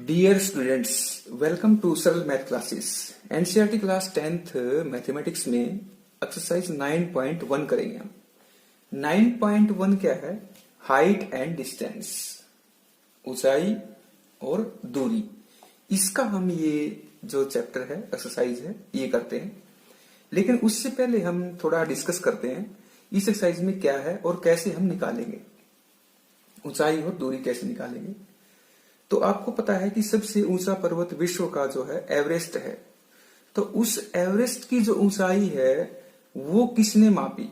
Dear students, welcome to सरल math classes. NCERT class 10th mathematics में exercise 9.1 करेंगे हम। 9.1 क्या है? हाइट एंड डिस्टेंस, ऊंचाई और दूरी। इसका हम ये जो चैप्टर है, एक्सरसाइज है, ये करते हैं। लेकिन उससे पहले हम थोड़ा डिस्कस करते हैं इस एक्सरसाइज में क्या है और कैसे हम निकालेंगे, ऊंचाई और दूरी कैसे निकालेंगे। तो आपको पता है कि सबसे ऊंचा पर्वत विश्व का जो है एवरेस्ट है। तो उस एवरेस्ट की जो ऊंचाई है वो किसने मापी,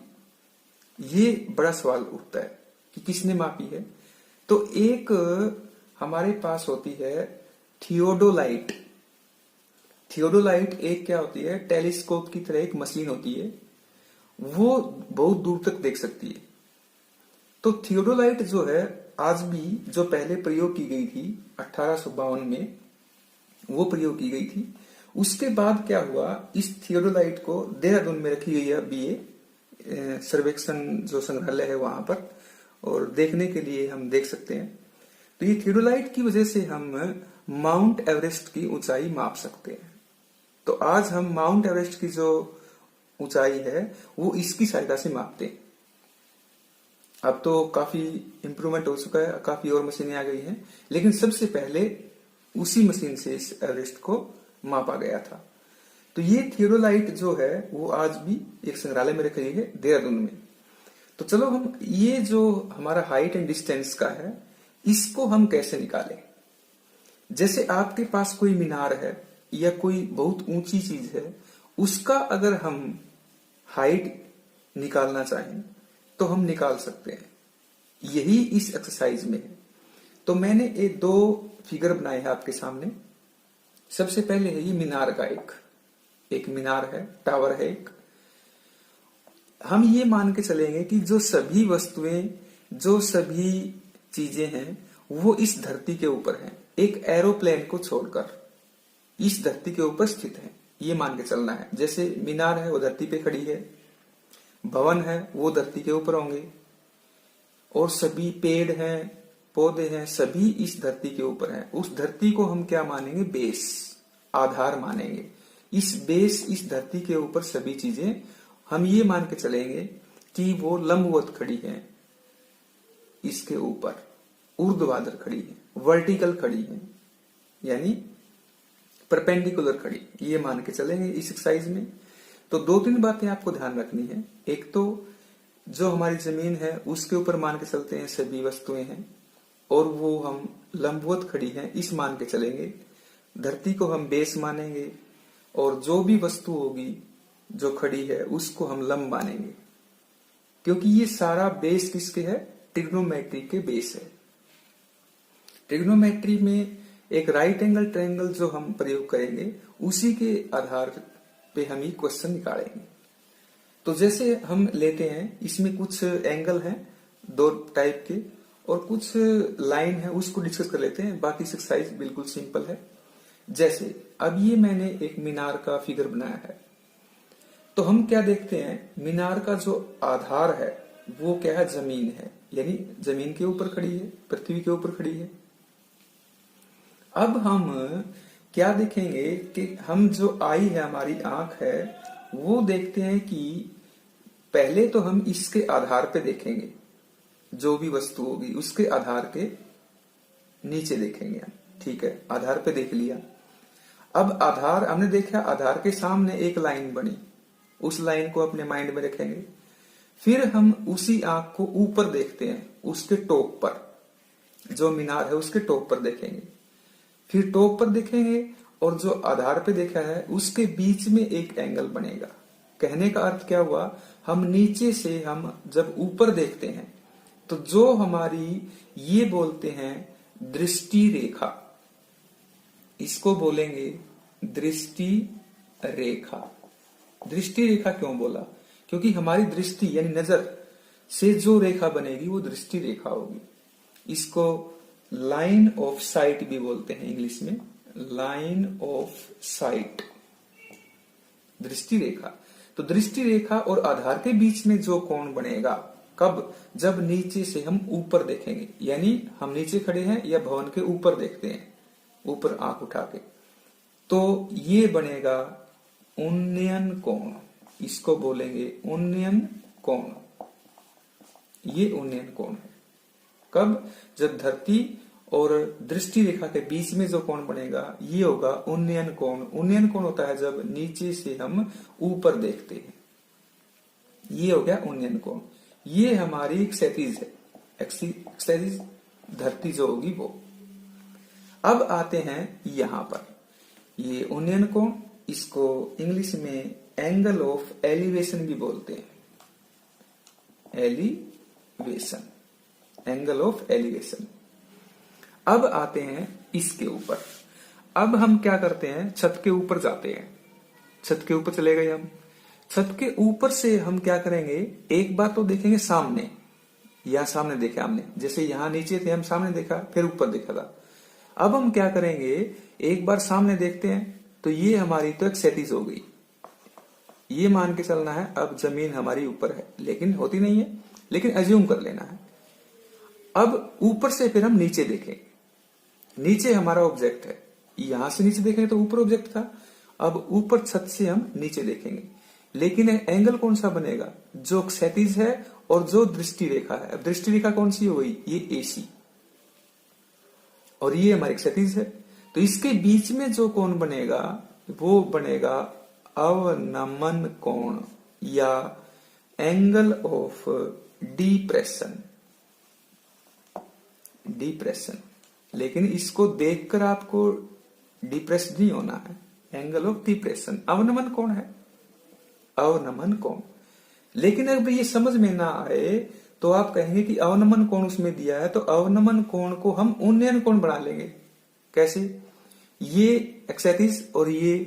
ये बड़ा सवाल उठता है कि किसने मापी है। तो एक हमारे पास होती है थियोडोलाइट। थियोडोलाइट एक क्या होती है, टेलीस्कोप की तरह एक मशीन होती है, वो बहुत दूर तक देख सकती है। तो थियोडोलाइट जो है आज भी जो पहले प्रयोग की गई थी 1852 में, वो प्रयोग की गई थी। उसके बाद क्या हुआ, इस थियोडोलाइट को देहरादून में रखी गई है बीए सर्वेक्षण जो संग्रहालय है वहां पर, और देखने के लिए हम देख सकते हैं। तो ये थियोडोलाइट की वजह से हम माउंट एवरेस्ट की ऊंचाई माप सकते हैं। तो आज हम माउंट एवरेस्ट की जो ऊंचाई है वो इसकी सहायता से मापते हैं। अब तो काफी इंप्रूवमेंट हो चुका है, काफी और मशीनें आ गई हैं, लेकिन सबसे पहले उसी मशीन से इस एवरेस्ट को मापा गया था। तो ये थियोडोलाइट जो है वो आज भी एक संग्रहालय में रखी गई है देहरादून में। तो चलो हम ये जो हमारा हाइट एंड डिस्टेंस का है, इसको हम कैसे निकालें। जैसे आपके पास कोई मीनार है या कोई बहुत ऊंची चीज है, उसका अगर हम हाइट निकालना चाहें तो हम निकाल सकते हैं। यही इस एक्सरसाइज में है। तो मैंने ये दो फिगर बनाए हैं आपके सामने। सबसे पहले है ये मीनार का एक मीनार है, टावर है एक। हम ये मान के चलेंगे कि जो सभी वस्तुएं, जो सभी चीजें हैं वो इस धरती के ऊपर हैं, एक एरोप्लेन को छोड़कर इस धरती के ऊपर स्थित है, ये मान के चलना है। जैसे मीनार है वो धरती पे खड़ी है, भवन है वो धरती के ऊपर होंगे, और सभी पेड़ हैं, पौधे हैं, सभी इस धरती के ऊपर हैं। उस धरती को हम क्या मानेंगे, बेस, आधार मानेंगे। इस बेस, इस धरती के ऊपर सभी चीजें हम ये मान के चलेंगे कि वो लंबवत खड़ी हैं, इसके ऊपर ऊर्ध्वाधर खड़ी है, वर्टिकल खड़ी है, यानी परपेंडिकुलर खड़ी, ये मान के चलेंगे इस एक्सरसाइज में। तो दो तीन बातें आपको ध्यान रखनी है। एक तो जो हमारी जमीन है उसके ऊपर मान के चलते हैं सभी वस्तुएं हैं, और वो हम लंबवत खड़ी हैं इस मान के चलेंगे। धरती को हम बेस मानेंगे, और जो भी वस्तु होगी जो खड़ी है उसको हम लंब मानेंगे, क्योंकि ये सारा बेस किसके है, ट्रिग्नोमेट्री के बेस है। ट्रिग्नोमेट्री में एक राइट एंगल ट्रायंगल जो हम प्रयोग करेंगे उसी के आधार पे हम ये क्वेश्चन निकालेंगे। तो जैसे हम लेते हैं, इसमें कुछ एंगल हैं दो टाइप के और कुछ लाइन है, उसको डिस्कस कर लेते हैं। बाकी एक्सरसाइज बिल्कुल सिंपल है। जैसे अब ये मैंने एक मीनार का फिगर बनाया है, तो हम क्या देखते हैं, मीनार का जो आधार है वो क्या है, जमीन है, यानी जमीन के ऊपर खड़ी है, पृथ्वी के ऊपर खड़ी है। अब हम क्या देखेंगे कि हम जो आई है, हमारी आंख है, वो देखते हैं कि पहले तो हम इसके आधार पे देखेंगे, जो भी वस्तु होगी उसके आधार के नीचे देखेंगे हम, ठीक है, आधार पे देख लिया। अब आधार हमने देखा, आधार के सामने एक लाइन बनी, उस लाइन को अपने माइंड में रखेंगे। फिर हम उसी आंख को ऊपर देखते हैं, उसके टॉप पर, जो मीनार है उसके टॉप पर देखेंगे। फिर टॉप पर देखेंगे और जो आधार पे देखा है उसके बीच में एक एंगल बनेगा। कहने का अर्थ क्या हुआ, हम नीचे से हम जब ऊपर देखते हैं तो जो हमारी ये बोलते हैं दृष्टि रेखा, इसको बोलेंगे दृष्टि रेखा। दृष्टि रेखा क्यों बोला, क्योंकि हमारी दृष्टि यानी नजर से जो रेखा बनेगी वो दृष्टि रेखा होगी। इसको लाइन ऑफ साइट भी बोलते हैं इंग्लिश में, लाइन ऑफ साइट, दृष्टि रेखा। तो दृष्टि रेखा और आधार के बीच में जो कोण बनेगा, कब, जब नीचे से हम ऊपर देखेंगे, यानी हम नीचे खड़े हैं या भवन के ऊपर देखते हैं, ऊपर आंख उठा के, तो ये बनेगा उन्नयन कोण। इसको बोलेंगे उन्नयन कोण। ये उन्नयन कोण है। कब? जब धरती और दृष्टि रेखा के बीच में जो कोण बनेगा ये होगा उन्नयन कोण। उन्नयन कोण होता है जब नीचे से हम ऊपर देखते हैं, ये हो गया उन्नयन कोण। ये हमारी क्षैतिज है, क्षैतिज धरती जो होगी वो। अब आते हैं यहां पर, ये उन्नयन कोण, इसको इंग्लिश में एंगल ऑफ एलिवेशन भी बोलते हैं। Elevation, angle of elevation. अब आते हैं इसके ऊपर। अब हम क्या करते हैं, छत के ऊपर जाते हैं। छत के ऊपर चले गए हम। छत के ऊपर से हम क्या करेंगे, एक बार तो देखेंगे सामने, या सामने देखा हमने, जैसे यहां नीचे थे हम सामने देखा, फिर ऊपर देखा था। अब हम क्या करेंगे, एक बार सामने देखते हैं तो ये हमारी तो एक क्षैतिज हो गई, ये मान के चलना है अब जमीन हमारी ऊपर है, लेकिन होती नहीं है, लेकिन एज्यूम कर लेना है। अब ऊपर से फिर हम नीचे देखें, नीचे हमारा ऑब्जेक्ट है, यहां से नीचे देखेंगे तो ऊपर ऑब्जेक्ट था, अब ऊपर छत से हम नीचे देखेंगे, लेकिन एंगल कौन सा बनेगा, जो क्षैतिज है और जो दृष्टि रेखा है। अब दृष्टि रेखा कौन सी हो गई, ये AC, और ये हमारी क्षैतिज है, तो इसके बीच में जो कोण बनेगा वो बनेगा अवनमन कोण या एंगल ऑफ डिप्रेशन। डिप्रेशन, लेकिन इसको देखकर आपको डिप्रेस नहीं होना है, एंगल ऑफ डिप्रेशन। अवनमन कोण है, अवनमन कोण। लेकिन अगर ये समझ में ना आए तो आप कहेंगे कि अवनमन कोण उसमें दिया है, तो अवनमन कोण को हम उन्नयन कोण बना लेंगे। कैसे? ये क्षैतिज और ये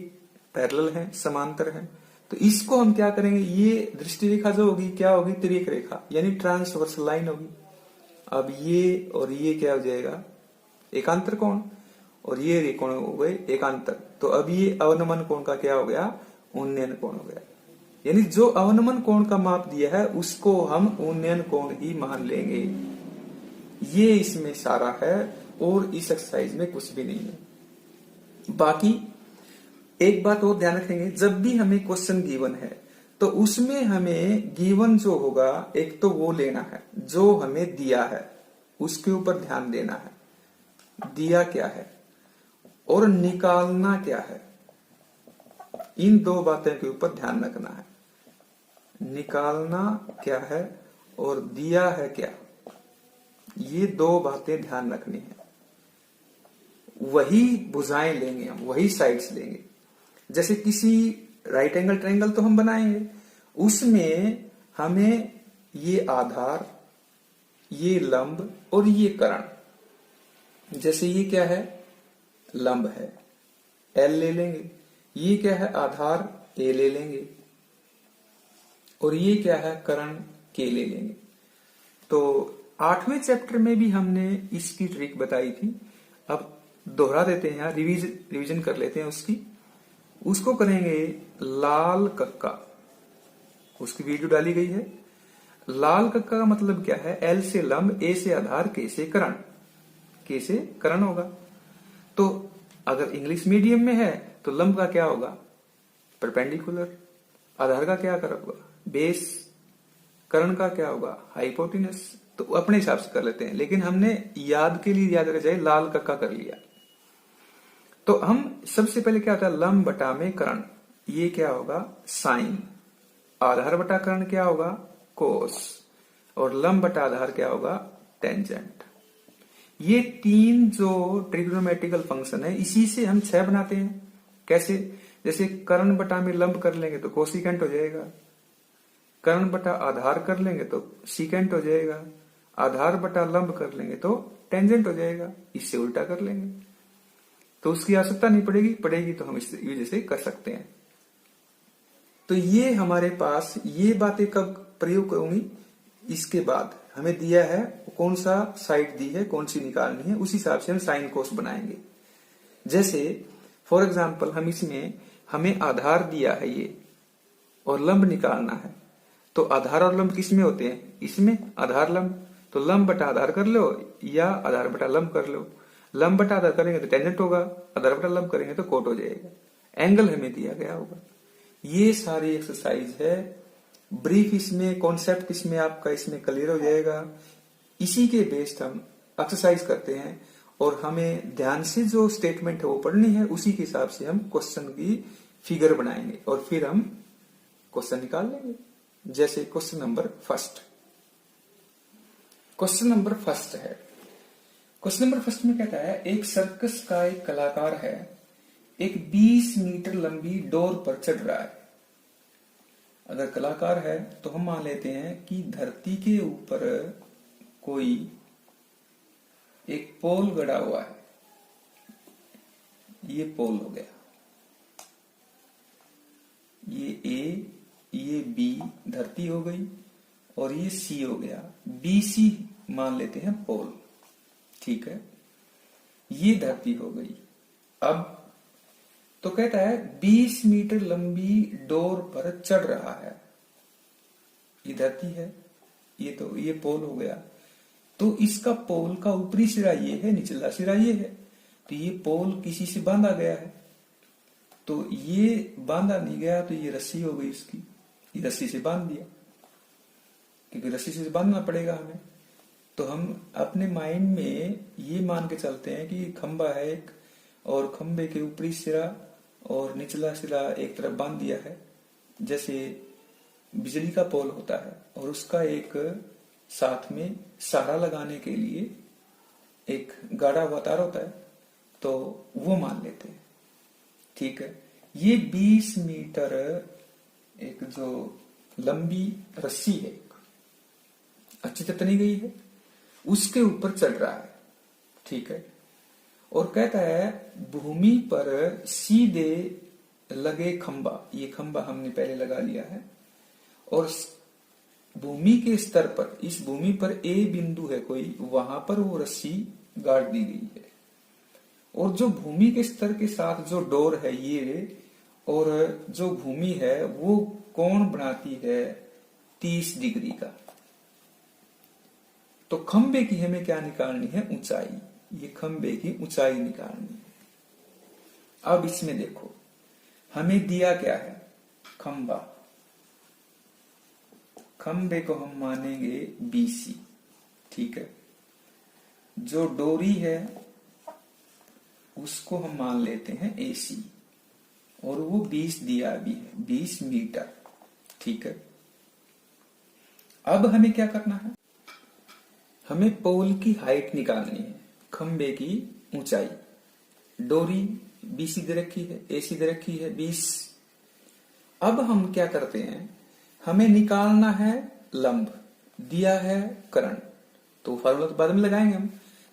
पैरेलल है, समांतर है, तो इसको हम क्या करेंगे, ये दृष्टि रेखा जो होगी क्या होगी, तिर्यक रेखा, यानी ट्रांसवर्स लाइन होगी। अब ये और ये क्या हो जाएगा, एकांतर कोण, और ये कोण हो गए एकांतर। तो अब ये अवनमन कोण का क्या हो गया, उन्नयन कोण हो गया। यानी जो अवनमन कोण का माप दिया है उसको हम उन्नयन कोण ही मान लेंगे। ये इसमें सारा है और इस एक्सरसाइज में कुछ भी नहीं है। बाकी एक बात और ध्यान रखेंगे, जब भी हमें क्वेश्चन गिवन है तो उसमें हमें गिवन जो होगा एक तो वो लेना है जो हमें दिया है, उसके ऊपर ध्यान देना है, दिया क्या है और निकालना क्या है, इन दो बातों के ऊपर ध्यान रखना है। निकालना क्या है और दिया है क्या, ये दो बातें ध्यान रखनी है। वही भुजाएं लेंगे हम, वही साइड्स लेंगे। जैसे किसी राइट एंगल ट्रायंगल तो हम बनाएंगे, उसमें हमें ये आधार, ये लंब और ये कर्ण, जैसे ये क्या है, लंब है, L ले लेंगे, ये क्या है, आधार A ले लेंगे, और ये क्या है, कर्ण K ले लेंगे। तो 8वें चैप्टर में भी हमने इसकी ट्रिक बताई थी, अब दोहरा देते हैं, रिवीजन कर लेते हैं उसकी। उसको करेंगे लाल कक्का, उसकी वीडियो डाली गई है। लाल कक्का का मतलब क्या है, L से लंब, A से आधार, K से कर्ण, K से कर्ण होगा। तो अगर इंग्लिश मीडियम में है तो लंब का क्या होगा, परपेंडिकुलर, आधार का क्या होगा, बेस, कर्ण का क्या होगा, हाइपोटेनस। तो अपने हिसाब से कर लेते हैं, लेकिन हमने याद के लिए याद रख जाए लाल कक्का कर लिया। तो हम सबसे पहले क्या होता है, लंब बटा में कर्ण, ये क्या होगा, साइन, आधार बटा कर्ण क्या होगा, कोस, और लंब बटा आधार क्या होगा, टेंजेंट। ये तीन जो ट्रिग्नोमेट्रिकल फंक्शन है, इसी से हम 6 बनाते हैं। कैसे? जैसे कर्ण बटा में लंब कर लेंगे तो कोसिकेंट हो जाएगा, कर्ण बटा आधार कर लेंगे तो सीकेंट हो जाएगा, आधार बटा लंब कर लेंगे तो टेंजेंट हो जाएगा। इससे उल्टा कर लेंगे तो उसकी आवश्यकता नहीं पड़ेगी तो हम इस वजह से कर सकते हैं। तो ये हमारे पास, ये बातें कब प्रयोग करूंगी, इसके बाद हमें दिया है कौन सा साइड दी है, कौन सी निकालनी है, उसी हिसाब से हम साइन कोस बनाएंगे। जैसे फॉर एग्जाम्पल हम इसमें हमें आधार दिया है ये और लंब निकालना है, तो आधार और लंब किस में होते हैं, इसमें आधार लंब, तो लंब बटा आधार कर लो या आधार बटा लंब कर लो। लंब बटा आधार करेंगे तो टेंजेंट होगा, आधार बटा लंब करेंगे तो कोट हो जाएगा। एंगल हमें दिया गया होगा। ये सारी एक्सरसाइज है। ब्रीफ इसमें कॉन्सेप्ट इसमें आपका इसमें क्लियर हो जाएगा। इसी के बेस्ड हम एक्सरसाइज करते हैं और हमें ध्यान से जो स्टेटमेंट है वो पढ़नी है, उसी के हिसाब से हम क्वेश्चन की फिगर बनाएंगे और फिर हम क्वेश्चन निकाल लेंगे। जैसे क्वेश्चन नंबर फर्स्ट है। क्वेश्चन नंबर फर्स्ट में कहता है एक सर्कस का एक कलाकार है, एक 20 मीटर लंबी डोर पर चढ़ रहा है। अगर कलाकार है तो हम मान लेते हैं कि धरती के ऊपर कोई एक पोल गड़ा हुआ है। ये पोल हो गया, ये ए, ये बी धरती हो गई और ये सी हो गया। बी सी मान लेते हैं पोल, ठीक है। ये धरती हो गई। अब तो कहता है 20 मीटर लंबी डोर पर चढ़ रहा है। ये धरती है, ये पोल हो गया। तो इसका पोल का ऊपरी सिरा ये है, निचला सिरा ये है। तो ये पोल किसी से बांधा गया है, तो ये बांधा नहीं गया तो ये रस्सी हो गई इसकी। ये रस्सी से बांध दिया, क्योंकि रस्सी से बांधना पड़ेगा हमें। तो हम अपने माइंड में ये मान के चलते हैं कि खंबा है एक, और खंबे के ऊपरी सिरा और निचला सिरा एक तरफ बांध दिया है। जैसे बिजली का पोल होता है और उसका एक साथ में सहारा लगाने के लिए एक गाढ़ा हुआ तार होता है, तो वो मान लेते हैं, ठीक है। ये 20 मीटर एक जो लंबी रस्सी है, अच्छी तरह तनी गई है, उसके ऊपर चढ़ रहा है, ठीक है। और कहता है भूमि पर सीधे लगे खंबा, ये खंबा हमने पहले लगा लिया है, और भूमि के स्तर पर, इस भूमि पर ए बिंदु है कोई, वहां पर वो रस्सी गाड़ दी गई है। और जो भूमि के स्तर के साथ जो डोर है ये, और जो भूमि है वो कोण बनाती है 30 डिग्री का। तो खंबे की हमें क्या निकालनी है? ऊंचाई। ये खंबे की ऊंचाई निकालनी है। अब इसमें देखो हमें दिया क्या है? खंबा। खंबे को हम मानेंगे BC, ठीक है। जो डोरी है उसको हम मान लेते हैं AC, और वो 20 दिया भी है, 20 मीटर, ठीक है। अब हमें क्या करना है? हमें पोल की हाइट निकालनी है, खंबे की ऊंचाई। डोरी BC दे रखी है, AC दे रखी है 20। अब हम क्या करते हैं? हमें निकालना है लंब, दिया है करण, तो फार्मूला तो बाद में लगाएंगे हम।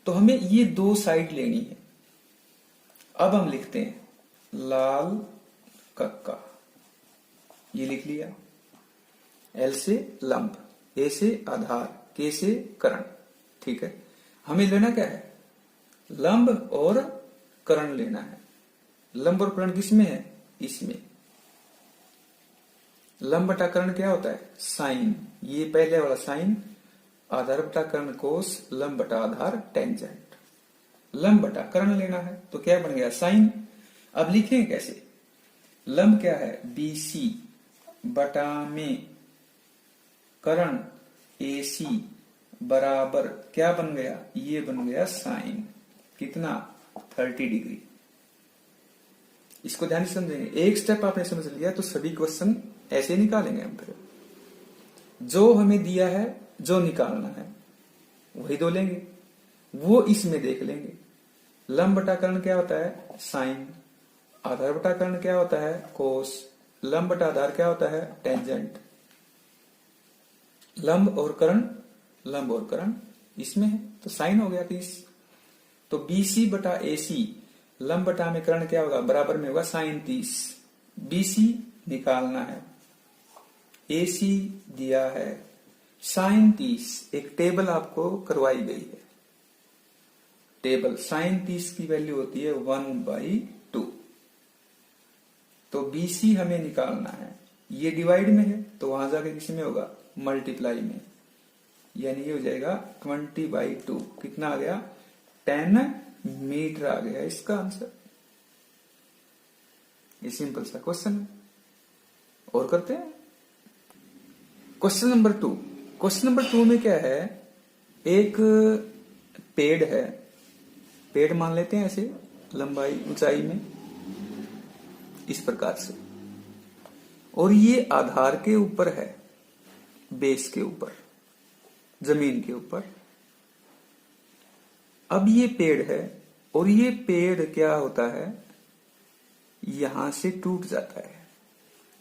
तो हमें ये दो साइड लेनी है। अब हम लिखते हैं लाल कक्का, ये लिख लिया। L से लंब, A से आधार, K से करण, ठीक है। हमें लेना क्या है? लंब और करण लेना है। लंब और करण किसमें है? इसमें। लंब बटा करण क्या होता है? साइन। ये पहले वाला साइन, आधार बटा करण कोस, लंब बटा आधार टेंजेंट। लंब बटा करण लेना है तो क्या बन गया? साइन। अब लिखेंगे कैसे? लंब क्या है? BC बटा में करण AC बराबर क्या बन गया? ये बन गया साइन। कितना? 30 डिग्री। इसको ध्यान से समझेंगे। एक स्टेप आपने समझ लिया तो सभी क्वेश्चन ऐसे निकालेंगे हम। फिर जो हमें दिया है, जो निकालना है, वही दो लेंगे, वो इसमें देख लेंगे। लंब बटा कर्ण क्या होता है? साइन। आधार बटा कर्ण क्या होता है? कोस। लंब बटा आधार क्या होता है? टेंजेंट। लंब और कर्ण इसमें है तो साइन हो गया 30। तो BC बटा AC, लंब बटा में कर्ण क्या होगा? बराबर में होगा साइन 30। BC निकालना है, AC दिया है, साइन 30। एक टेबल आपको करवाई गई है। टेबल साइन 30 की वैल्यू होती है 1/2। तो BC हमें निकालना है। ये डिवाइड में है तो वहां जाके किसी में होगा? मल्टीप्लाई में, यानी ये हो जाएगा 20/2। कितना आ गया? 10 मीटर आ गया इसका आंसर। ये सिंपल सा क्वेश्चन है। और करते हैं क्वेश्चन नंबर 2। क्वेश्चन नंबर 2 में क्या है, एक पेड़ है, पेड़ मान लेते हैं ऐसे लंबाई ऊंचाई में इस प्रकार से, और ये आधार के ऊपर है, बेस के ऊपर, जमीन के ऊपर। अब ये पेड़ है और ये पेड़ क्या होता है, यहां से टूट जाता है,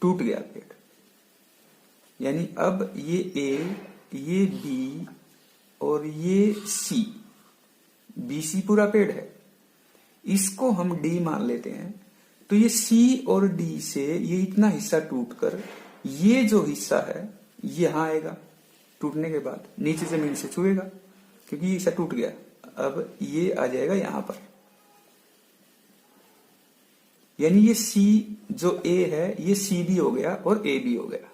टूट गया पेड़। यानी अब ये ए, ये बी और ये सी, बीसी पूरा पेड़ है, इसको हम डी मान लेते हैं। तो ये सी और डी से ये इतना हिस्सा टूटकर ये जो हिस्सा है ये यहां आएगा, टूटने के बाद नीचे जमीन से छुएगा क्योंकि ये हिस्सा टूट गया। अब ये आ जाएगा यहां पर, यानी ये सी जो ए है ये सी भी हो गया और ए भी हो गया,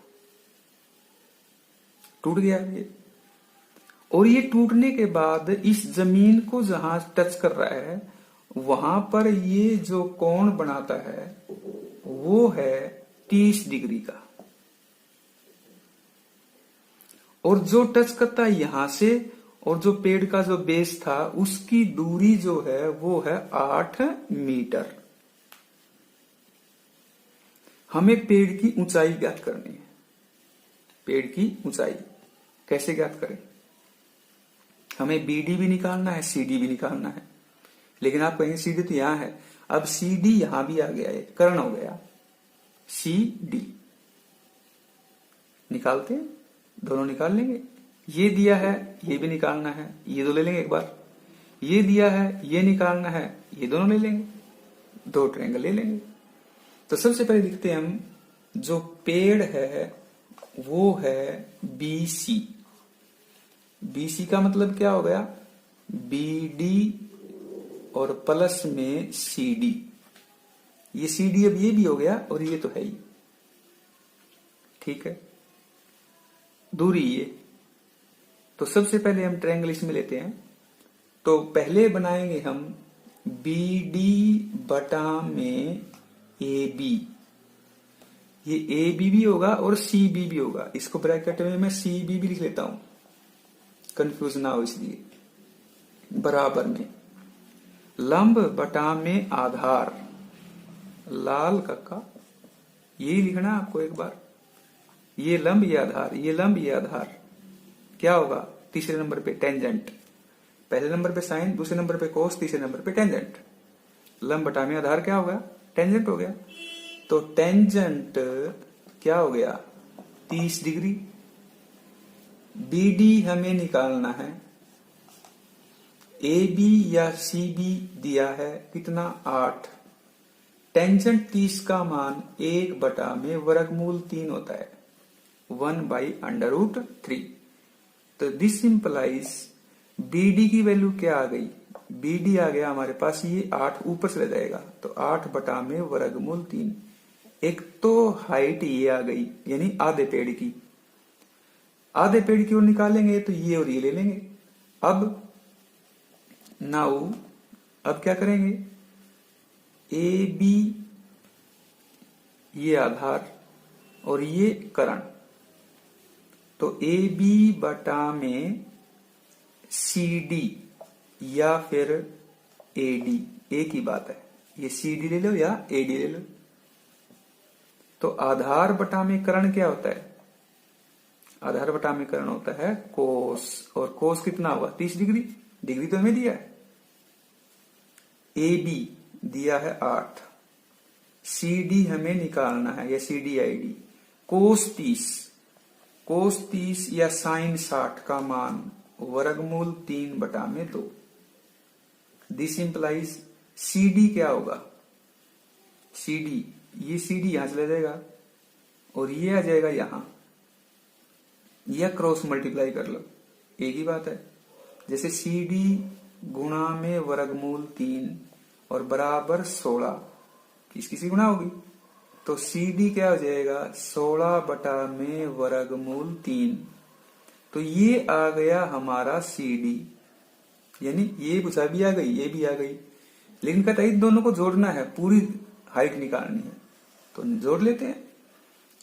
टूट गया ये। और ये टूटने के बाद इस जमीन को जहां टच कर रहा है वहां पर ये जो कोण बनाता है वो है 30 डिग्री का, और जो टच करता है यहां से, और जो पेड़ का जो बेस था उसकी दूरी जो है वो है 8 मीटर। हमें पेड़ की ऊंचाई ज्ञात करनी है। पेड़ की ऊंचाई कैसे ज्ञात करें, हमें बीडी भी निकालना है, सीडी भी निकालना है। लेकिन आप कहेंगे सीडी तो यहां है, अब सीडी यहां भी आ गया, है कर्ण हो गया, सी डी निकालते हैं, दोनों निकाल लेंगे। ये दिया है, ये भी निकालना है, ये दो ले लेंगे एक बार। ये दिया है, ये निकालना है, ये दोनों ले लेंगे, दो ट्रायंगल ले लेंगे। तो सबसे पहले लिखते हैं हम, जो पेड़ है वो है बीसी। बीसी का मतलब क्या हो गया, बीडी और प्लस में सीडी। ये सीडी अब ये भी हो गया और ये तो है ही, ठीक है, दूरी ये। तो सबसे पहले हम ट्रायंगल इसमें लेते हैं। तो पहले बनाएंगे हम बीडी बटा में ए बी, ये ए बी भी होगा और सी बी भी होगा। इसको ब्रैकेट में मैं सी बी भी लिख लेता हूं, कंफ्यूज ना हो इसलिए। बराबर में लंब बटा में आधार, लाल कक्का, यही लिखना आपको एक बार। ये लंब ये आधार, ये लंब ये आधार, क्या होगा तीसरे नंबर पे टेंजेंट, पहले नंबर पे साइन, दूसरे नंबर पे कोस, तीसरे नंबर पे टेंजेंट। लंब बटा में आधार क्या होगा, टेंजेंट हो गया। तो टेंजेंट क्या हो गया 30 डिग्री। बीडी हमें निकालना है, ए बी या सी बी दिया है कितना 8, टेंजेंट 30 का मान 1 बटा में वर्गमूल 3 होता है, 1/√3। तो दिस इंप्लाइज बीडी की वैल्यू क्या आ गई, बीडी आ गया हमारे पास ये 8, ऊपर चला जाएगा तो 8 बटा में वर्गमूल 3। एक तो हाइट ये आ गई यानी आधे पेड़ की, आधे पेड़ की ओर निकालेंगे तो ये और ये ले लेंगे। अब नाउ अब क्या करेंगे, ए बी ये आधार और ये कर्ण, तो ए बी बटा में सी डी या फिर ए डी, एक ही बात है, ये सी डी ले लो या ए डी ले लो। तो आधार बटा में कर्ण क्या होता है, आधार बटा में कर्ण होता है कोस, और कोस कितना होगा 30 डिग्री, डिग्री तो हमें दिया है। ए बी दिया है 8, सी डी हमें निकालना है या सी डी आई डी, कोस 30, कोस 30 या साइन 60 का मान वर्गमूल 3 बटा में 2। दिस इंप्लाइज सी डी क्या होगा, सी डी, ये सी डी यहां चला जाएगा और ये आ जाएगा यहां, या क्रॉस मल्टीप्लाई कर लो, एक ही बात है। जैसे सी डी गुणा में वर्गमूल 3 और बराबर 16, किस किसी गुणा होगी, तो सी डी क्या हो जाएगा 16 बटा में वर्गमूल 3। तो ये आ गया हमारा सी डी, यानी ये भुजा भी आ गई, ये भी आ गई, लेकिन कहता है इन दोनों को जोड़ना है, पूरी हाइट निकालनी है, तो जोड़ लेते हैं।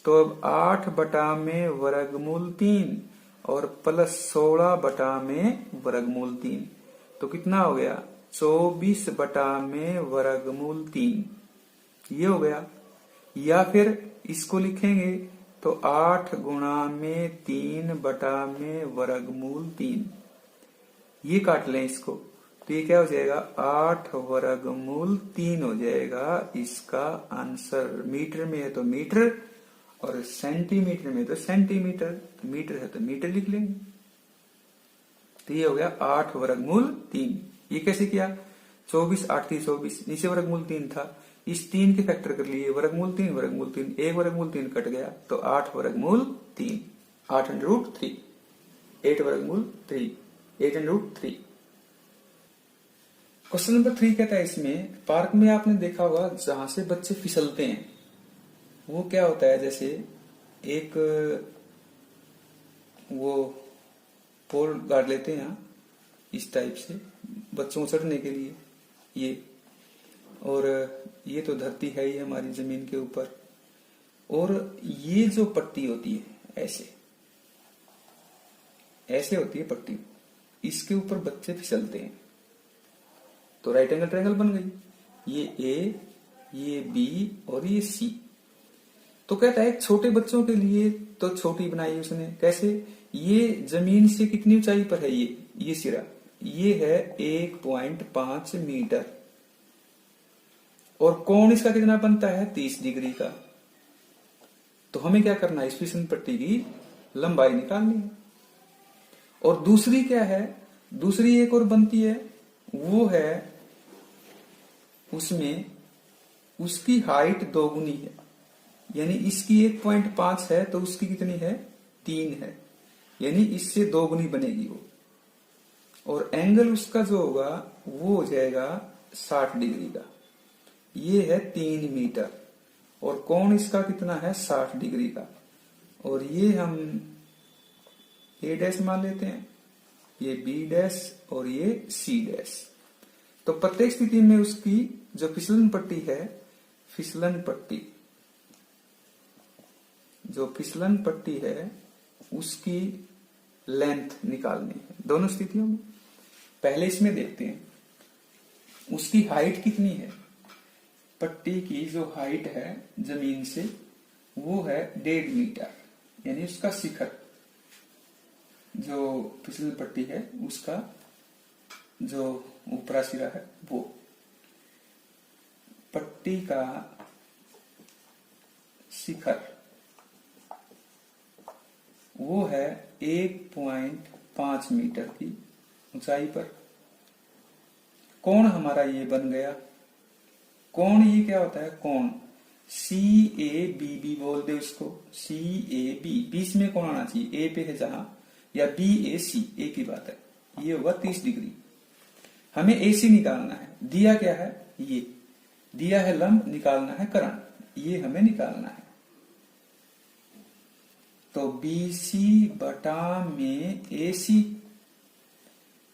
तो अब 8 बटा में वर्गमूल 3 और प्लस 16 बटा में वर्गमूल 3, तो कितना हो गया 24 बटा में वर्गमूल 3, ये हो गया। या फिर इसको लिखेंगे तो 8 गुणा में 3 बटा में वर्गमूल 3, ये काट लें इसको, तो ये क्या हो जाएगा 8 वर्गमूल 3 हो जाएगा इसका आंसर। मीटर में है तो मीटर और सेंटीमीटर में तो सेंटीमीटर, तो मीटर है तो मीटर लिख लेंगे। तो ये हो गया 8 वर्गमूल 3। ये कैसे किया, 24 8 3 24, नीचे वर्गमूल 3 था, इस 3 के फैक्टर कर लिए, वर्गमूल 3 वर्गमूल 3, एक वर्गमूल 3 कट गया, तो 8 वर्गमूल 3, 8√3, 8 वर्गमूल 3, 8√3। क्वेश्चन नंबर 3 कहता है इसमें, पार्क में आपने देखा होगा जहां से बच्चे फिसलते हैं, वो क्या होता है, जैसे एक वो पोल गाड़ लेते हैं यहाँ इस टाइप से बच्चों को चढ़ने के लिए, ये, और ये तो धरती है ही हमारी जमीन के ऊपर, और ये जो पट्टी होती है ऐसे ऐसे होती है पट्टी, इसके ऊपर बच्चे फिसलते हैं, तो राइट एंगल ट्रायंगल बन गई, ये ए, ये बी और ये सी। तो कहता है छोटे बच्चों के लिए तो छोटी बनाई उसने, कैसे, ये जमीन से कितनी ऊंचाई पर है, ये सिरा, ये है 1.5 मीटर, और कोण इसका कितना बनता है 30 डिग्री का। तो हमें क्या करना है, इस फिसल पट्टी की लंबाई निकालनी है। और दूसरी क्या है, दूसरी एक और बनती है, वो है उसमें उसकी हाइट 2 गुनी है, यानी इसकी 1.5 है तो उसकी कितनी है 3 है, यानी इससे 2 गुनी बनेगी वो, और एंगल उसका जो होगा वो हो जाएगा 60 डिग्री का, ये है 3 मीटर, और कोण इसका कितना है 60 डिग्री का, और ये हम ए डैश मान लेते हैं, ये बी डैश और ये सी डैश। तो प्रत्येक स्थिति में उसकी जो फिसलन पट्टी है, फिसलन पट्टी, जो फिसलन पट्टी है उसकी लेंथ निकालनी है दोनों स्थितियों में। पहले इसमें देखते हैं उसकी हाइट कितनी है, पट्टी की जो हाइट है जमीन से वो है 1.5 मीटर, यानी उसका शिखर जो फिसल पट्टी है उसका जो ऊपरा सिरा है वो, पट्टी का शिखर वो है 1.5 मीटर की ऊंचाई पर। कोण हमारा ये बन गया, कोण ये क्या होता है, कोण CABB बोल दे उसको, CAB, बीच में कोण आना चाहिए, A पे है जहां, या BAC, एक ही बात है, ये होगा 30 डिग्री। हमें AC निकालना है, दिया क्या है, ये दिया है लंब, निकालना है करण, ये हमें निकालना है। तो BC बटा में AC,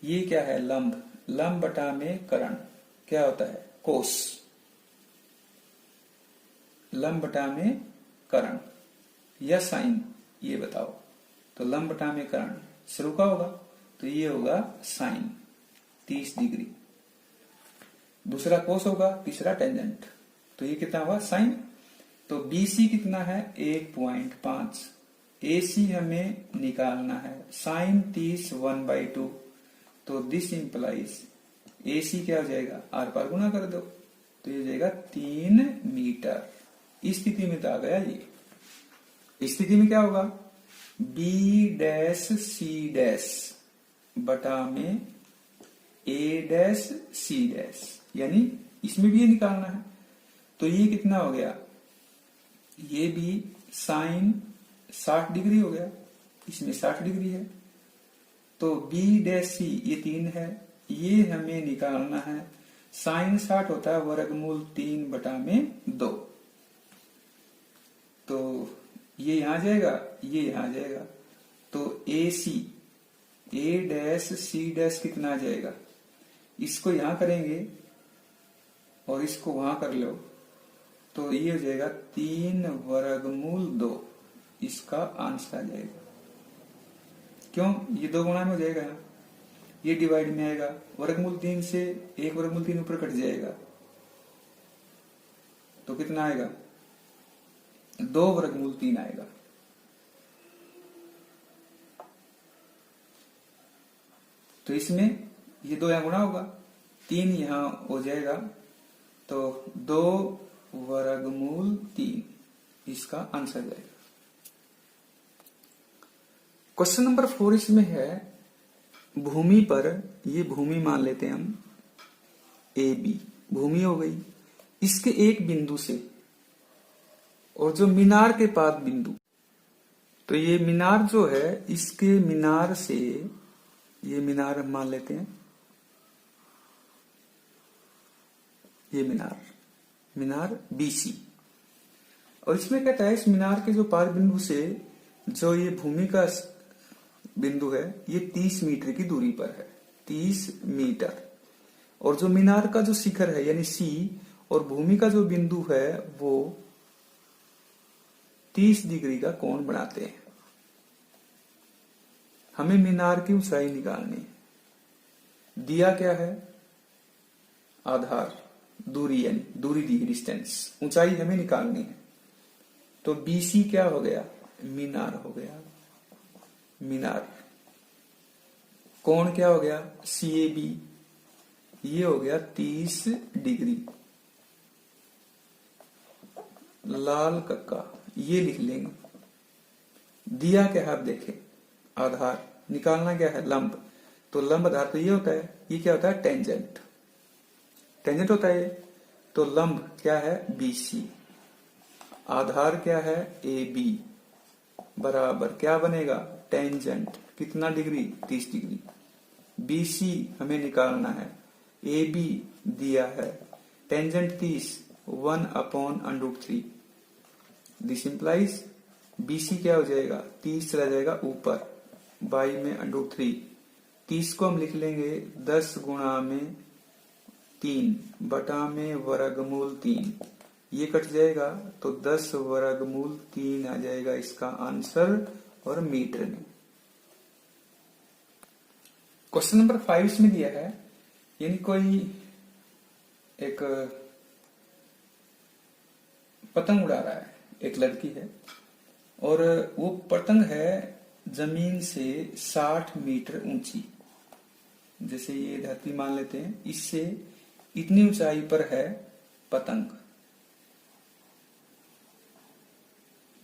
ये क्या है लंब, लंब बटा में करण क्या होता है कोस, लंब बटा में करण या साइन, ये बताओ। तो लंब बटा में करण शुरू का होगा, तो ये होगा साइन 30 डिग्री, दूसरा कोस होगा, तीसरा टेंजेंट, तो ये कितना हुआ साइन। तो BC कितना है 1.5, AC हमें निकालना है साइन 30 1/2, तो दिस इंप्लाइज AC क्या हो जाएगा, आर पार गुना कर दो, तो ये हो जाएगा 3 मीटर। इस स्थिति में तो आ गया ये, इस स्थिति में क्या होगा, B डैश C डैश बटा में A डैश C डैश, यानी इसमें भी ये निकालना है, तो ये कितना हो गया, ये भी साइन 60 डिग्री हो गया, इसमें 60 डिग्री है, तो B डैश C ये 3 है, ये हमें निकालना है, साइन 60 होता है वर्गमूल 3 बटा में 2, तो ये यहां जाएगा, ये यहां जाएगा, तो AC A dash C dash कितना आ जाएगा, इसको यहां करेंगे और इसको वहां कर लो तो ये हो जाएगा 3√2। इसका आंसर आ जाएगा। क्यों? ये 2 गुणा में हो जाएगा, ये डिवाइड में आएगा, वर्गमूल 3 से 1/3 ऊपर कट जाएगा तो कितना आएगा? 2/3 आएगा। तो इसमें ये 2 यहां गुणा होगा, 3 यहां हो जाएगा, तो 2√3 इसका आंसर जाएगा। क्वेश्चन नंबर 4 इसमें है, भूमि पर, ये भूमि मान लेते हैं हम, ए बी भूमि हो गई, इसके एक बिंदु से और जो मीनार के पास बिंदु, तो ये मीनार जो है, इसके मीनार से, ये मीनार हम मान लेते हैं, ये मीनार बीसी, और इसमें कहता है इस मीनार के जो पार बिंदु से जो ये भूमि का बिंदु है, ये 30 मीटर की दूरी पर है, 30 मीटर, और जो मीनार का जो शिखर है यानी सी और भूमि का जो बिंदु है वो 30 डिग्री का कोण बनाते हैं। हमें मीनार की ऊंचाई निकालनी है। दिया क्या है? आधार, दूरी, यानी दूरी दी, डिस्टेंस, ऊंचाई हमें निकालनी है। तो बीसी क्या हो गया? मीनार हो गया, मीनार। कोण क्या हो गया? सीएबी, ये हो गया 30 डिग्री। लाल कक्का ये लिख लेंगे। दिया क्या है? आप देखें, आधार, निकालना क्या है? लंब। तो लंब आधार तो ये होता है, ये क्या होता है? टेंजेंट, टेंजेंट होता है। तो लंब क्या है? बीसी। आधार क्या है? ए बी, बराबर क्या बनेगा? टेंजेंट, कितना डिग्री? 30 डिग्री। बीसी हमें निकालना है, ए बी दिया है, टेंजेंट 30, 1/√3। दिस इंप्लाइज बीसी क्या हो जाएगा? 30 चला जाएगा ऊपर, बाई में √3। 30 को हम लिख लेंगे 10 गुणा में 3 बटा में √3, ये कट जाएगा तो 10√3 आ जाएगा इसका आंसर, और मीटर में। क्वेश्चन नंबर 5 इसमें दिया है, यानी कोई एक पतंग उड़ा रहा है, एक लड़की है, और वो पतंग है जमीन से 60 मीटर ऊंची। जैसे ये धरती मान लेते हैं, इससे इतनी ऊंचाई पर है पतंग,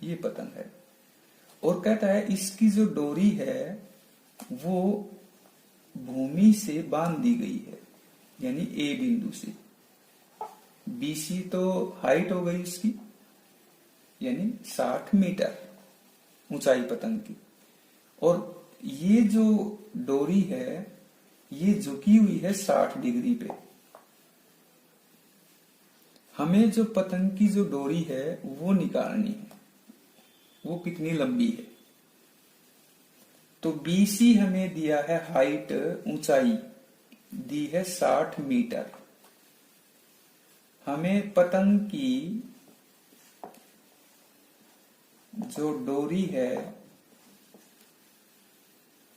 ये पतंग है, और कहता है इसकी जो डोरी है वो भूमि से बांध दी गई है, यानी ए बिंदु से। बीसी तो हाइट हो गई इसकी, यानी 60 मीटर ऊंचाई पतंग की, और ये जो डोरी है ये झुकी हुई है 60 डिग्री पे। हमें जो पतंग की जो डोरी है वो निकालनी है, वो कितनी लंबी है। तो बीसी हमें दिया है हाइट, ऊंचाई दी है 60 मीटर। हमें पतंग की जो डोरी है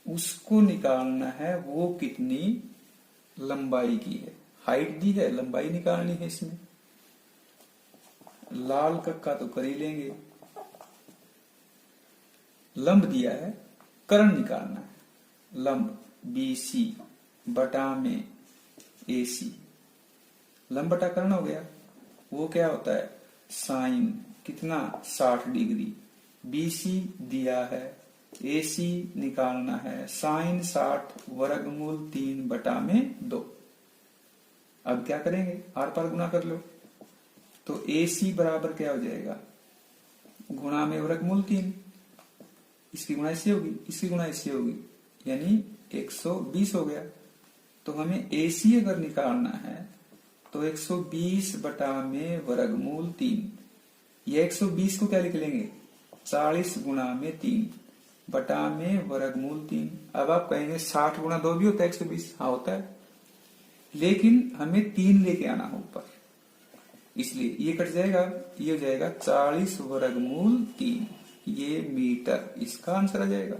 उसको निकालना है, वो कितनी लंबाई की है। हाइट दी है, लंबाई निकालनी है इसमें। लाल कक्का तो कर ही लेंगे। लंब दिया है, कर्ण निकालना है। लंब बीसी बटा में एसी, लंब बटा कर्ण हो गया। वो क्या होता है? साइन, कितना? 60 डिग्री। बीसी दिया है, एसी निकालना है, साइन 60 √3 बटा में 2। अब क्या करेंगे? आर पार गुना कर लो। तो एसी बराबर क्या हो जाएगा? गुणा में √3, इसकी गुणा इससे होगी, इसकी गुणा इससे होगी, यानी 120 हो गया। तो हमें एसी अगर निकालना है तो 120 बटा में √3, ये 120 को क्या लिख लेंगे? 40 गुणा में 3 बटा में √3। अब आप कहेंगे 60 गुणा 2 भी होता है 120? हाँ होता है, लेकिन हमें 3 लेके आना हो ऊपर, इसलिए ये कट जाएगा, ये हो जाएगा 40 वर्गमूल 3, ये मीटर, इसका आंसर आ जाएगा।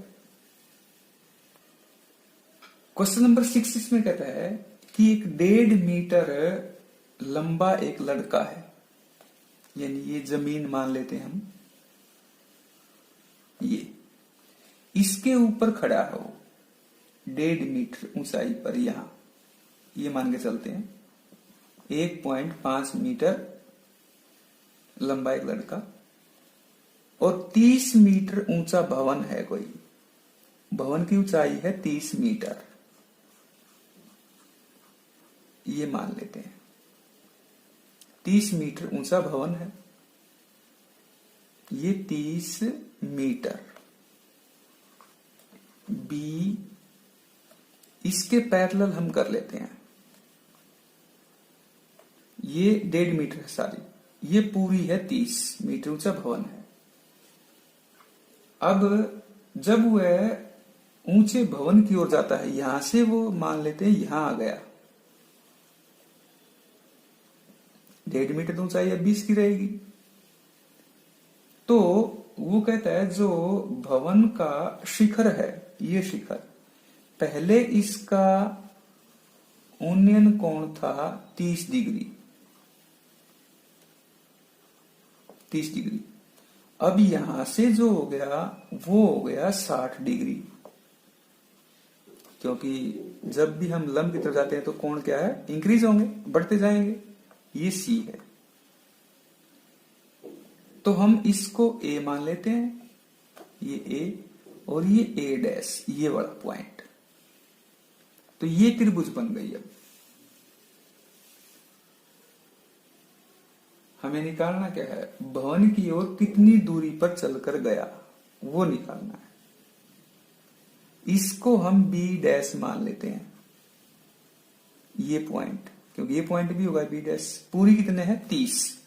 क्वेश्चन नंबर 6 इसमें कहता है कि एक 1.5 मीटर लंबा एक लड़का है, यानी ये जमीन मान लेते हैं हम, ये इसके ऊपर खड़ा हो 1.5 मीटर ऊंचाई पर, यहां ये मान के चलते हैं 1.5 मीटर लंबा एक लड़का, और 30 मीटर ऊंचा भवन है कोई, भवन की ऊंचाई है 30 मीटर, ये मान लेते हैं 30 मीटर ऊंचा भवन है, ये 30 मीटर। बी इसके पैरेलल हम कर लेते हैं, ये 1.5 मीटर है सारी, ये पूरी है 30 मीटर ऊंचा भवन है। अब जब वह ऊंचे भवन की ओर जाता है, यहां से वो मान लेते हैं यहां आ गया, 1.5 मीटर तो ऊंचाई 20 की रहेगी, तो वो कहता है जो भवन का शिखर है, ये शिखर, पहले इसका उन्नयन कोण था 30 डिग्री, 30 डिग्री, अब यहां से जो हो गया वो हो गया 60 डिग्री, क्योंकि जब भी हम लंब की तरफ जाते हैं तो कोण क्या है, इंक्रीज होंगे, बढ़ते जाएंगे, ये सी है, तो हम इसको ए मान लेते हैं, ये ए और ये ए डैश, ये वाला पॉइंट, तो ये त्रिभुज बन गई। अब हमें निकालना क्या है, भवन की ओर कितनी दूरी पर चलकर गया वो निकालना है, इसको हम बी डैश मान लेते हैं, ये पॉइंट, क्योंकि ये पॉइंट भी होगा बी डैश, पूरी कितने है 30,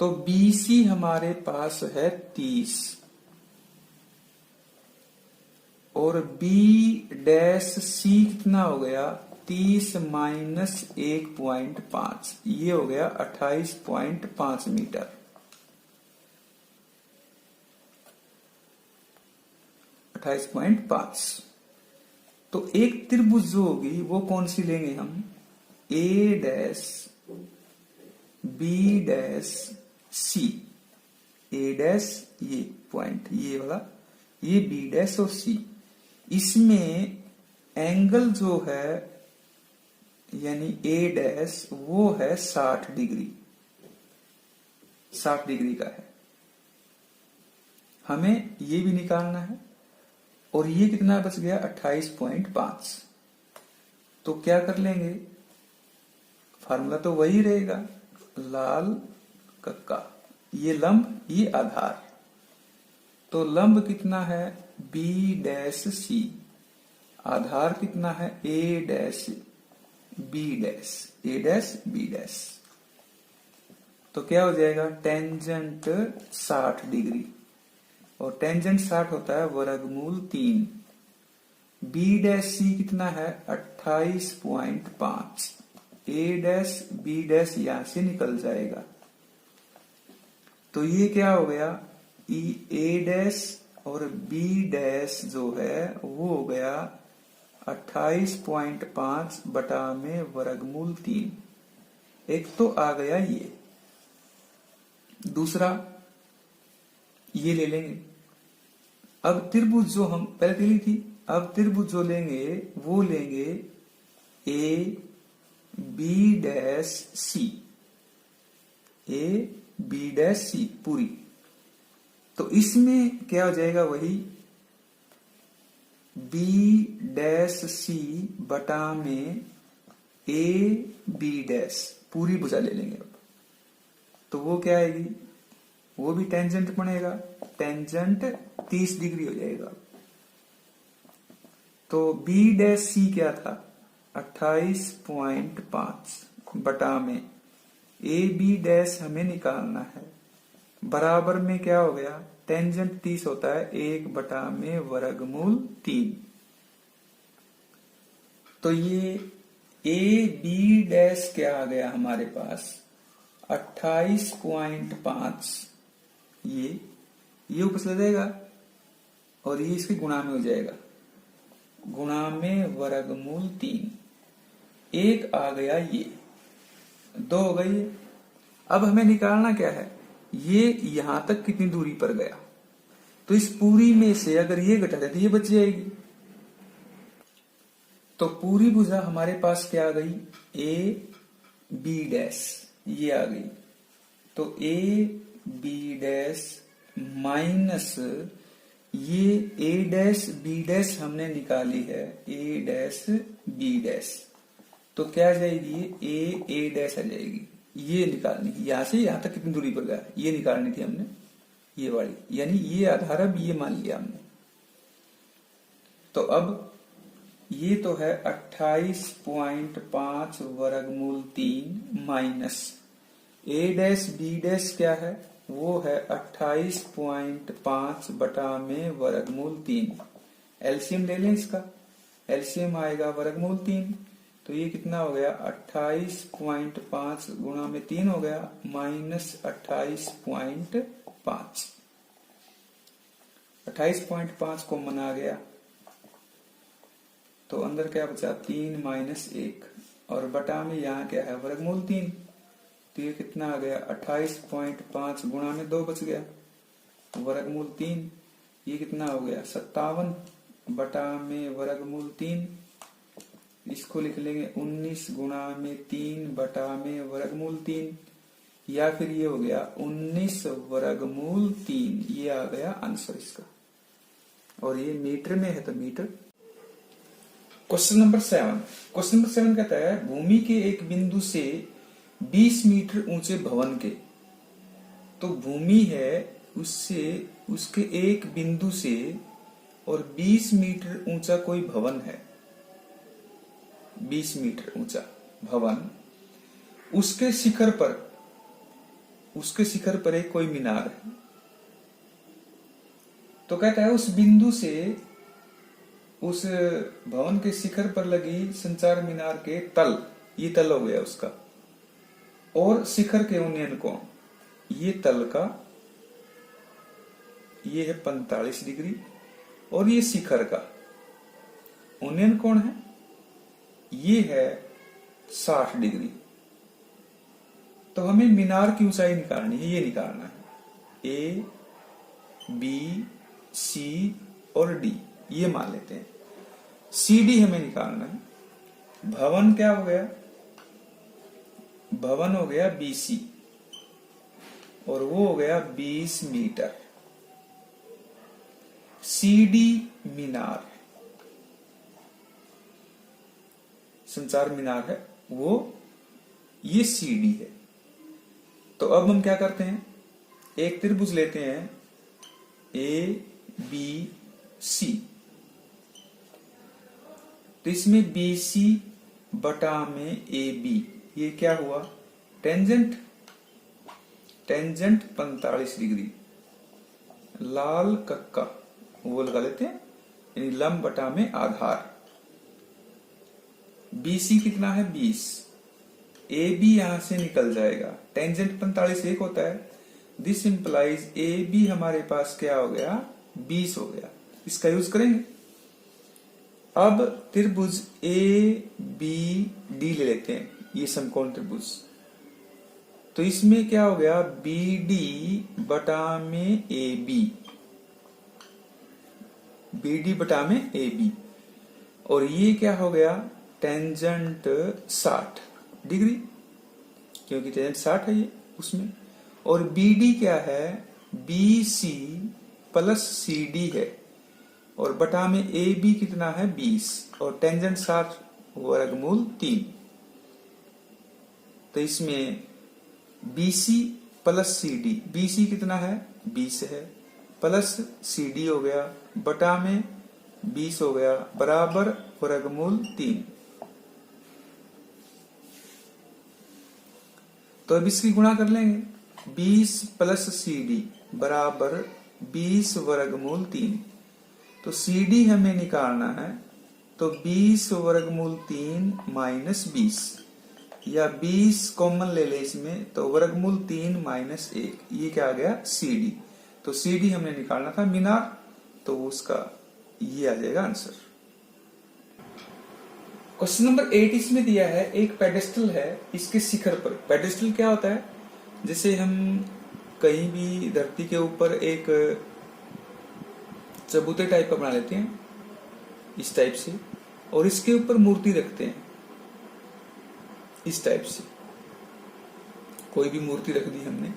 तो बीसी हमारे पास है 30, और बी डैश सी कितना हो गया, 30 माइनस 1.5, ये हो गया 28.5 मीटर, 28.5। तो एक त्रिभुज जो होगी वो कौन सी लेंगे हम, ए डैश बी डैश सी, ए डैश ये पॉइंट ये वाला, ये बी डैश और सी, इसमें एंगल जो है यानी ए डैश वो है 60 डिग्री, 60 डिग्री का है, हमें ये भी निकालना है, और ये कितना बच गया 28.5, तो क्या कर लेंगे, फार्मूला तो वही रहेगा, लाल कक्का, ये लंब ये आधार, तो लंब कितना है बी डैश सी, आधार कितना है ए डैश बी डैश, ए डैश बी डैश, तो क्या हो जाएगा टेंजेंट 60 डिग्री, और टेंजेंट 60 होता है वर्गमूल 3, बी डैश सी कितना है 28.5, ए डैश बी डैश यहां से निकल जाएगा, तो ये क्या हो गया, ए डैश और बी डैश जो है वो हो गया 28.5 बटा में वर्गमूल 3, एक तो आ गया ये, दूसरा ये ले लेंगे। अब त्रिभुज जो हम पहले ली थी, अब त्रिभुज जो लेंगे वो लेंगे A B dash C, A B dash C पूरी, तो इसमें क्या हो जाएगा वही बी डैश सी बटा में ए बी डैश पूरी भुजा ले लेंगे, तो वो क्या आएगी, वो भी टेंजेंट बनेगा, टेंजेंट 30 डिग्री हो जाएगा, तो बी डैश सी क्या था 28.5 बटा में ए बी डैश हमें निकालना है, बराबर में क्या हो गया, टेंजेंट 30 होता है 1 बटा में वर्गमूल 3, तो ये ए बी डैश क्या आ गया हमारे पास 28.5 ये ऊपर चला जाएगा और ये इसके गुणा में हो जाएगा, गुणा में वर्गमूल 3। एक आ गया, ये 2 हो गई। अब हमें निकालना क्या है, ये यहां तक कितनी दूरी पर गया, तो इस पूरी में से अगर ये घटा दे तो ये बच जाएगी। तो पूरी भुजा हमारे पास क्या आ गई, ए बी डैश, ये आ गई। तो ए बी डैश माइनस ये ए डैश बी डैश हमने निकाली है, ए डैश बी डैश, तो क्या आ जाएगी, ए डैश आ जाएगी। ये निकालनी, यहां से यहां तक कितनी दूरी पर गया ये निकालनी थी हमने, ये वाली, यानी ये आधार अब ये मान लिया हमने। तो अब ये तो है 28.5 वर्गमूल 3 माइनस ए डैश बी डैश क्या है, वो है 28.5 बटा में वर्गमूल 3। एलसीएम ले लें इसका, एलसीएम आएगा वर्गमूल 3, तो ये कितना हो गया 28.5 गुणा में 3 हो गया माइनस 28.5। 28.5 को मना गया तो अंदर क्या बचा, 3 माइनस 1, और बटा में यहाँ क्या है वर्गमूल 3, तो ये कितना आ गया 28.5 गुणा में 2 बच गया वर्गमूल 3, ये कितना हो गया 57 बटा में वर्गमूल 3। इसको लिख लेंगे 19 गुणा में 3 बटा में वर्गमूल 3, या फिर ये हो गया 19 वर्गमूल 3, ये आ गया आंसर इसका। और ये मीटर में है तो metre. Question number 7, question number 7 कहता है भूमि के एक बिंदु से 20 मीटर ऊंचे भवन के, तो भूमि है उससे उसके एक बिंदु से और 20 मीटर ऊंचा कोई भवन है, 20 मीटर ऊंचा भवन, उसके शिखर पर एक कोई मीनार है। तो कहता है उस बिंदु से उस भवन के शिखर पर लगी संचार मीनार के तल, ये तल हो गया उसका, और शिखर के उन्नयन कोण, ये तल का ये है 45 डिग्री और ये शिखर का उन्नयन कोण है ये है 60 डिग्री। तो हमें मीनार की ऊंचाई निकालनी है, ये निकालना है, ए बी सी और डी, ये मान लेते हैं। सी डी हमें निकालना है। भवन क्या हो गया, भवन हो गया बीसी और वो हो गया 20 मीटर। सीडी मीनार, संचार मीनार है वो, ये सीडी है। तो अब हम क्या करते हैं, एक त्रिभुज लेते हैं ए बी सी, तो इसमें बी सी बटा में ए बी, ये क्या हुआ टेंजेंट, टेंजेंट 45 डिग्री, लाल कक्का वो लगा लेते हैं, यानी लंब बटा में आधार। बीसी कितना है 20, ए बी यहां से निकल जाएगा, टेंजेंट 45 एक होता है, दिस इंप्लाइज ए बी हमारे पास क्या हो गया 20 हो गया, इसका यूज करेंगे। अब त्रिभुज ए बी डी ले लेते हैं, ये समकोण त्रिभुज, तो इसमें क्या हो गया बी डी बटा में ए बी, बी डी बटा में ए बी, और ये क्या हो गया टेंजेंट 60 डिग्री, क्योंकि टेंजेंट 60 है ये उसमें, और बी डी क्या है B C plus C D है, और बटा में ए बी कितना है 20 और टेंजेंट 60 वर्गमूल 3। तो इसमें BC प्लस CD, BC कितना है 20 है, प्लस CD हो गया बटा में 20 हो गया बराबर वर्गमूल 3। तो अब इसकी गुणा कर लेंगे, 20 प्लस CD बराबर 20 वर्गमूल 3। तो CD हमें निकालना है, तो 20 वर्गमूल 3 माइनस 20, या 20 कॉमन ले ले इसमें, तो वर्गमूल 3 माइनस 1, ये क्या आ गया CD। तो CD हमने निकालना था मीनार, तो उसका ये आ जाएगा आंसर। क्वेश्चन नंबर 8 इसमें दिया है, एक पेडेस्टल है, इसके शिखर पर। पेडेस्टल क्या होता है, जैसे हम कहीं भी धरती के ऊपर एक चबूते टाइप का बना लेते हैं इस टाइप से, और इसके ऊपर मूर्ति रखते हैं इस टाइप से, कोई भी मूर्ति रख दी हमने।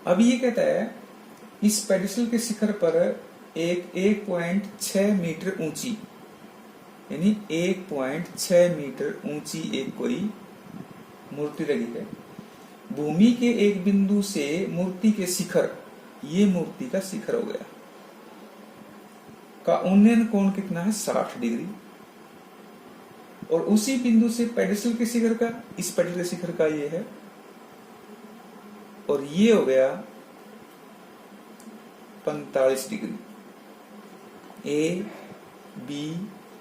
अब ये कहता है इस पेडेस्टल के शिखर पर एक 1.6 मीटर ऊंची, यानी 1.6 मीटर ऊंची एक कोई मूर्ति लगी है। भूमि के एक बिंदु से मूर्ति के शिखर, ये मूर्ति का शिखर हो गया, का उन्नयन कोण कितना है 60 डिग्री। और उसी बिंदु से पेडेस्टल के शिखर का, इस पेडेस्टल के शिखर का ये है, और ये हो गया 45 डिग्री। A, B,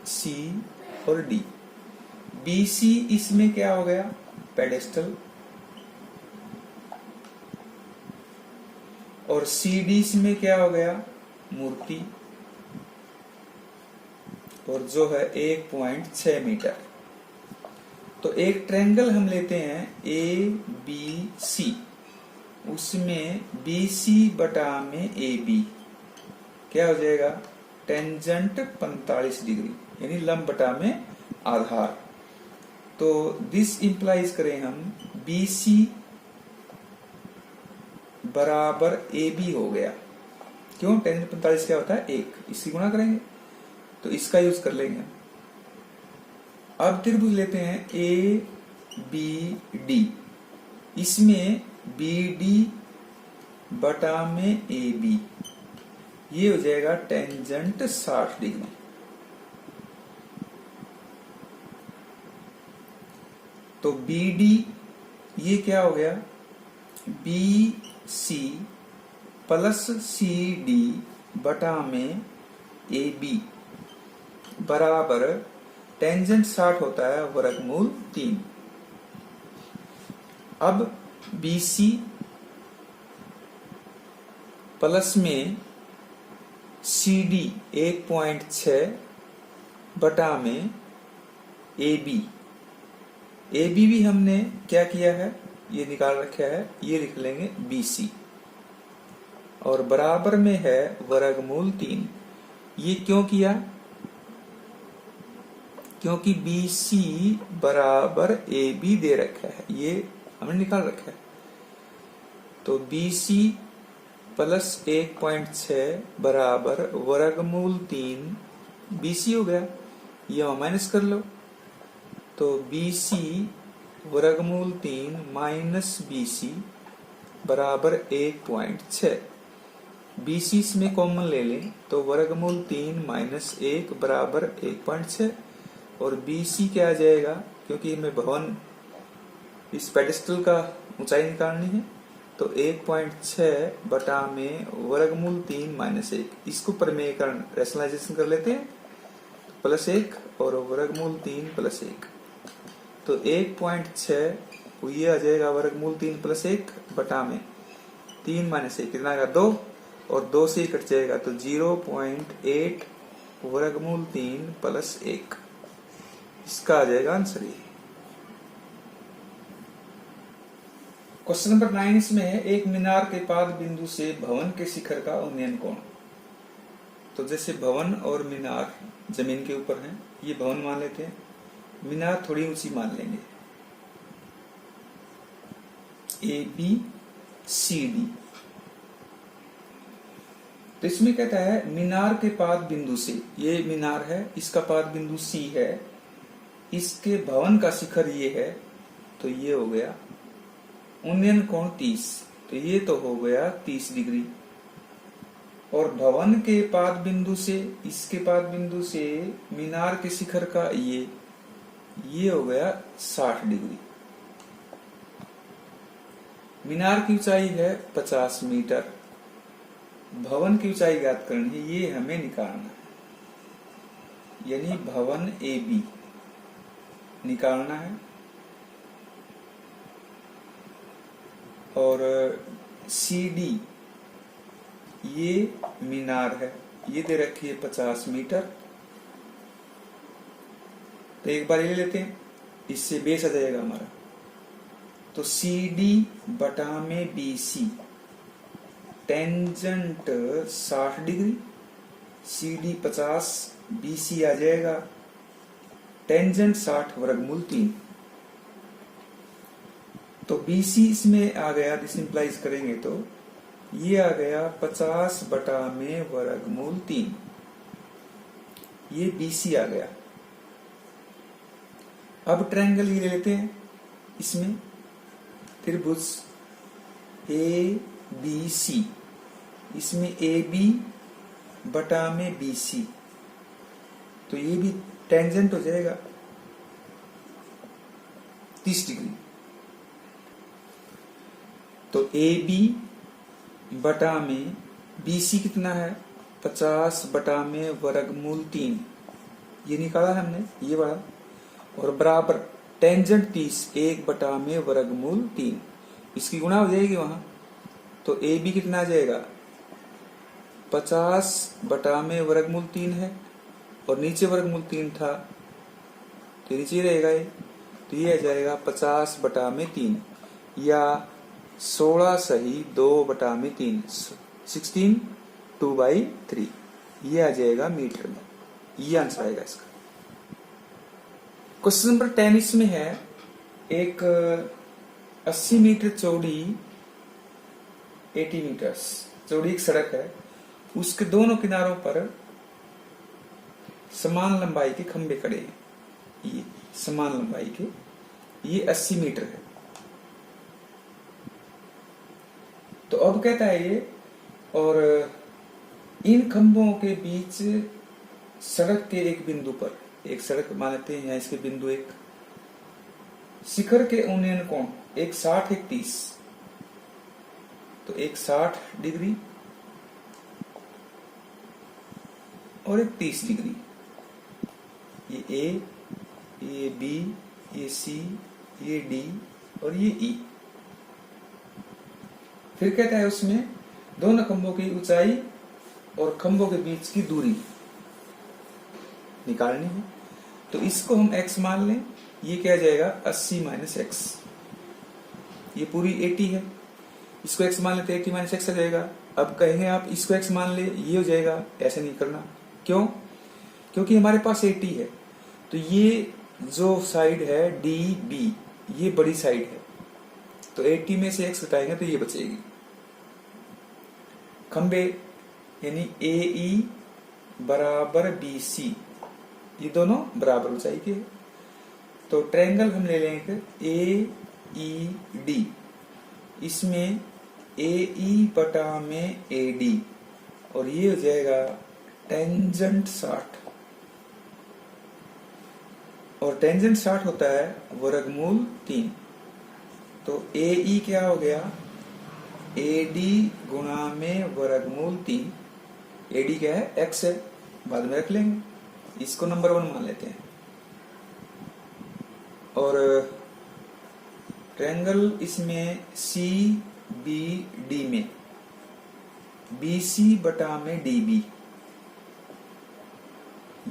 C और D। BC इसमें क्या हो गया पेडेस्टल, और CD इसमें क्या हो गया मूर्ति, और जो है 1.6 मीटर। तो एक ट्रायंगल हम लेते हैं ABC, उसमें BC बटा में AB क्या हो जाएगा टेंजेंट 45 डिग्री, यानी लंब बटा में आधार। तो दिस इंप्लाइज करें हम BC बराबर AB हो गया। क्यों, टेंजेंट 45 क्या होता है 1, इसकी गुणा करेंगे तो इसका यूज कर लेंगे। अब त्रिभुज लेते हैं ABD, इसमें BD बटा में AB ये हो जाएगा टेंजेंट 60 डिग्री। तो BD ये क्या हो गया BC प्लस CD बटा में AB बराबर टेंजेंट 60 होता है वर्गमूल 3। अब BC प्लस में CD 1.6 बटा में AB, AB भी हमने क्या किया है ये निकाल रखा है, ये लिख लेंगे BC, और बराबर में है वर्गमूल 3। ये क्यों किया, क्योंकि BC बराबर AB दे रखा है, ये हमने निकाल रखा है। तो BC प्लस 1.6 बराबर वर्गमूल 3 BC हो गया, ये माइनस कर लो। तो BC वर्गमूल 3 माइनस BC बराबर 1.6। BC इसमें कॉमन ले लें तो वर्गमूल 3 माइनस 1 बराबर 1.6, और BC क्या आ जाएगा, क्योंकि हमें भवन इस पेडेस्टल का ऊंचाई निकालनी है, तो 1.6 बटा में वर्गमूल 3 माइनस 1, इसको प्रमेयकरण रैशनलाइजेशन कर लेते हैं, प्लस 1 और वर्गमूल 3 प्लस 1, तो 1.6 ये आ जाएगा वर्गमूल 3 प्लस 1 बटा में 3 माइनस 1 कितना आएगा 2, और 2 से ही कट जाएगा, तो 0.8 वर्गमूल 3 प्लस 1, इसका आ जाएगा आंसर ये। क्वेश्चन नंबर 9 इसमें है, एक मीनार के पाद बिंदु से भवन के शिखर का उन्नयन कोण। तो जैसे भवन और मीनार जमीन के ऊपर है, ये भवन मान लेते हैं, मीनार थोड़ी ऊंची मान लेंगे, ABCD। तो इसमें कहता है मीनार के पाद बिंदु से, ये मीनार है, इसका पाद बिंदु C है, इसके भवन का शिखर ये है, तो ये हो गया उन्नयन कोण 30, तो ये तो हो गया 30 डिग्री। और भवन के पाद बिंदु से, इसके पाद बिंदु से मीनार के शिखर का ये हो गया 60 डिग्री। मीनार की ऊंचाई है 50 मीटर, भवन की ऊंचाई ज्ञात करनी है, ये हमें निकालना है, यानी भवन AB निकालना है। और CD ये मीनार है, ये दे रखी है 50 मीटर। तो एक बार ये लेते हैं, इससे बेस आ जाएगा हमारा। तो CD बटा में BC, tangent 60 degree, CD 50, BC आ जाएगा टेंजेंट 60 वर्गमूल 3। तो BC इसमें आ गया, डिसिम्प्लाइज करेंगे तो ये आ गया 50 बटा में वर्गमूल 3, ये BC आ गया। अब ट्रायंगल ये ले लेते हैं, इसमें त्रिभुज ABC, इसमें AB बटा में BC, तो ये भी टेंजेंट हो जाएगा 30 डिग्री। तो AB बटा में BC कितना है, 50 बटा में वर्गमूल 3, ये निकाला हमने, ये वाला। और बराबर टेंजेंट 30, 1 बटा में वर्गमूल 3, इसकी गुणा हो जाएगी वहां। तो AB कितना आ जाएगा, 50 बटा में वर्गमूल 3 है, और नीचे वर्गमूल 3 था, तो नीचे रहेगा ये, तो ये आ जाएगा 50 बटा में 3, या 16 सही 2 बटा में 3, 16 2/3, ये आ जाएगा मीटर में। ये आंसर आएगा इसका। क्वेश्चन नंबर 10 इसमें है, एक 80 मीटर चौड़ी 80 मीटर चौड़ी एक सड़क है, उसके दोनों किनारों पर समान लंबाई के खंभे खड़े हैं, ये समान लंबाई के, ये 80 मीटर है। तो अब कहता है ये, और इन खंभों के बीच सड़क के एक बिंदु पर, एक सड़क मान लेते हैं यहाँ, इसके बिंदु एक, शिखर के उन्नयन कोण एक 60 एक 30, तो एक 60 डिग्री और एक 30 डिग्री, ये A, ये B, ये C, ये D और ये E। फिर कहता है उसमें दोनों खंभों की ऊंचाई और खंभों के बीच की दूरी निकालनी है। तो इसको हम x मान लें, ये क्या जाएगा 80 माइनस x, ये पूरी 80 है, इसको x मान लेते 80 माइनस x आ जाएगा। अब कहेंगे आप इसको x मान ले, ये हो जाएगा, ऐसे नहीं करना। क्यों? क्योंकि हमारे पास 80 है, तो ये जो साइड है DB, ये बड़ी साइड है, तो 80 में से x घटाएंगे तो ये बचेगी। खंबे यानी AE बराबर BC, ये दोनों बराबर ऊंचाई के, तो ट्रायंगल हम ले लेंगे AED, इसमें AE बटा में AD, और ये हो जाएगा टेंजेंट 60, और टेंजेंट 60 होता है वर्गमूल 3। तो AE क्या हो गया, AD गुणा में वर्गमूल 3, AD क्या है, x है, बाद में रख लेंगे, इसको नंबर 1 मान लेते हैं। और ट्रायंगल इसमें CBD में BC बटा में DB,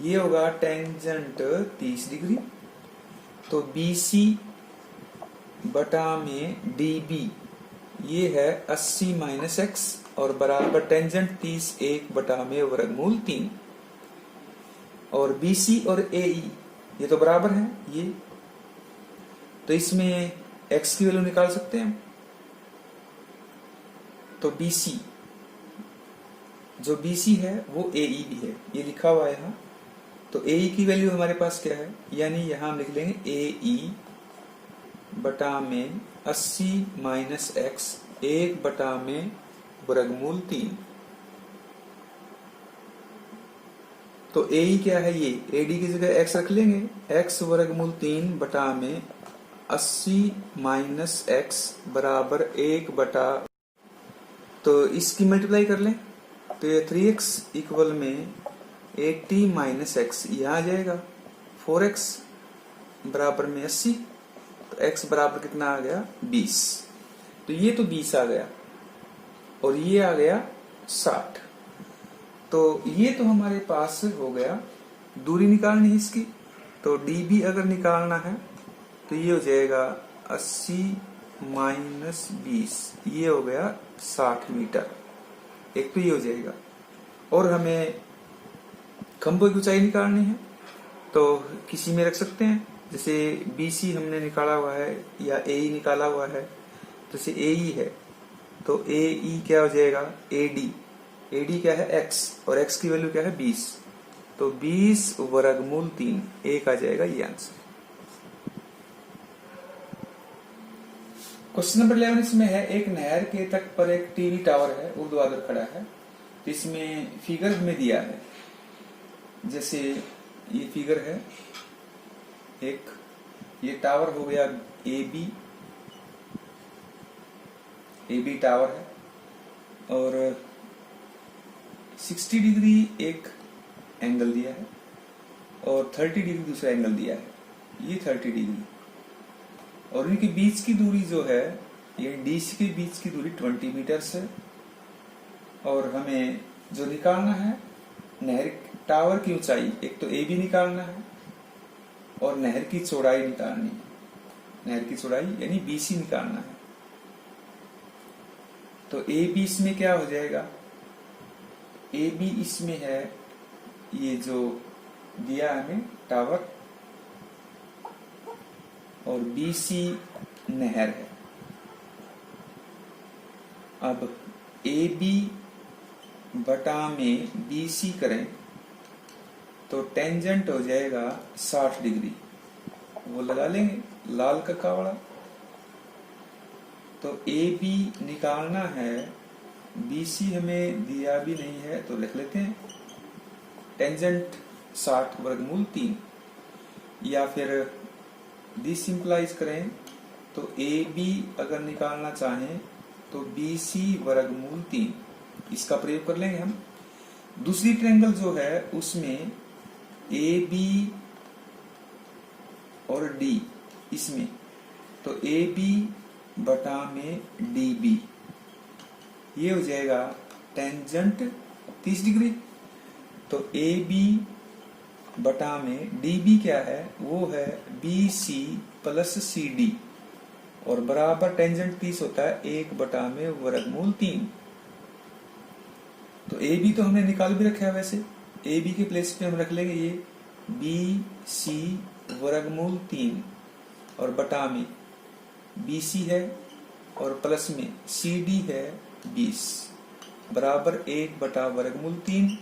ये होगा टेंजेंट 30 डिग्री। तो BC बटा में DB, ये है 80 माइनस x, और बराबर टेंजेंट 30 1 बटा में वर्गमूल 3। और BC और AE ये तो बराबर है ये, तो इसमें x की वैल्यू निकाल सकते हैं। तो BC, जो BC है वो AE भी है, ये लिखा हुआ है यहाँ। तो AE की वैल्यू हमारे पास क्या है, यानी यहां हम लिख लेंगे AE बटा में 80 माइनस x 1 बटा में वर्गमूल 3। तो AE क्या है, ये AD की जगह x रख लेंगे, x वर्गमूल 3 बटा में 80 माइनस x बराबर 1 बटा, तो इसकी मल्टीप्लाई कर लें, तो ये 3x इक्वल में 80 माइनस x, यहाँ आ जाएगा 4x, बराबर में 80, तो x बराबर कितना आ गया 20। तो ये तो 20 आ गया और ये आ गया 60। तो ये तो हमारे पास हो गया, दूरी निकालनी है इसकी। तो dB अगर निकालना है तो ये हो जाएगा 80 माइनस 20, ये हो गया 60 मीटर। एक तो ये हो जाएगा। और हमें खंभों की ऊंचाई निकालनी है तो किसी में रख सकते हैं, जैसे BC हमने निकाला हुआ है या AE निकाला हुआ है, तो जैसे AE है तो AE क्या हो जाएगा AD क्या है x, और x की वैल्यू क्या है 20, तो 20 वर्गमूल 3 एक आ जाएगा ये आंसर। क्वेश्चन नंबर 11 इसमें है, एक नहर के तट पर एक टीवी टावर है, ऊर्ध्वाधर खड़ा है। तो इसमें फिगर में दिया है, जैसे ये फिगर है, एक ये टावर हो गया AB टावर है, और 60 डिग्री एक एंगल दिया है और 30 डिग्री दूसरा एंगल दिया है, ये 30 डिग्री। और इनके बीच की दूरी जो है, ये DC के बीच की दूरी 20 मीटर है। और हमें जो निकालना है नहर टावर की ऊंचाई, एक तो AB निकालना है और नहर की चौड़ाई निकालनी है, नहर की चौड़ाई यानी BC निकालना है। तो AB इसमें क्या हो जाएगा, AB इसमें है ये जो दिया हमें टावर, और BC नहर है। अब AB बटा में BC करें तो टेंजेंट हो जाएगा 60 डिग्री, वो लगा लेंगे लाल का कावड़ा। तो AB निकालना है, BC हमें दिया भी नहीं है तो लिख लेते हैं टेंजेंट 60 वर्गमूल 3, या फिर डिसिंप्लाइज करें तो AB अगर निकालना चाहें तो BC वर्गमूल 3, इसका प्रयोग कर लेंगे हम। दूसरी ट्रायंगल जो है उसमें AB और D, इसमें तो AB बटा में DB, ये हो जाएगा टेंजेंट 30 डिग्री। तो AB बटा में DB क्या है, वो है BC प्लस CD, और बराबर टेंजेंट 30 होता है 1 बटा में वर्गमूल 3। तो AB तो हमने निकाल भी रखा है, वैसे AB के प्लेस पे हम रख लेंगे ये BC वर्गमूल 3, और बटा में BC है और प्लस में CD है 20, बराबर 1 बटा वर्गमूल 3।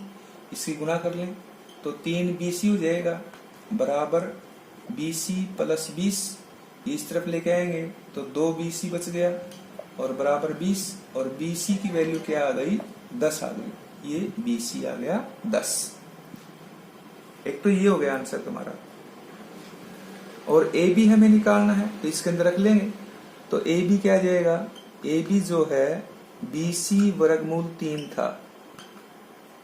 इसकी गुणा कर लें तो 3 BC हो जाएगा, बराबर BC प्लस 20, इस तरफ लेके आएंगे तो 2 BC बच गया, और बराबर 20, और BC की वैल्यू क्या आ गई 10 आ गई, ये BC आ गया 10। एक तो ये हो गया आंसर तुम्हारा। और AB हमें निकालना है तो इसके अंदर रख लेंगे, तो AB क्या आ जाएगा, AB जो है BC वर्गमूल 3 था,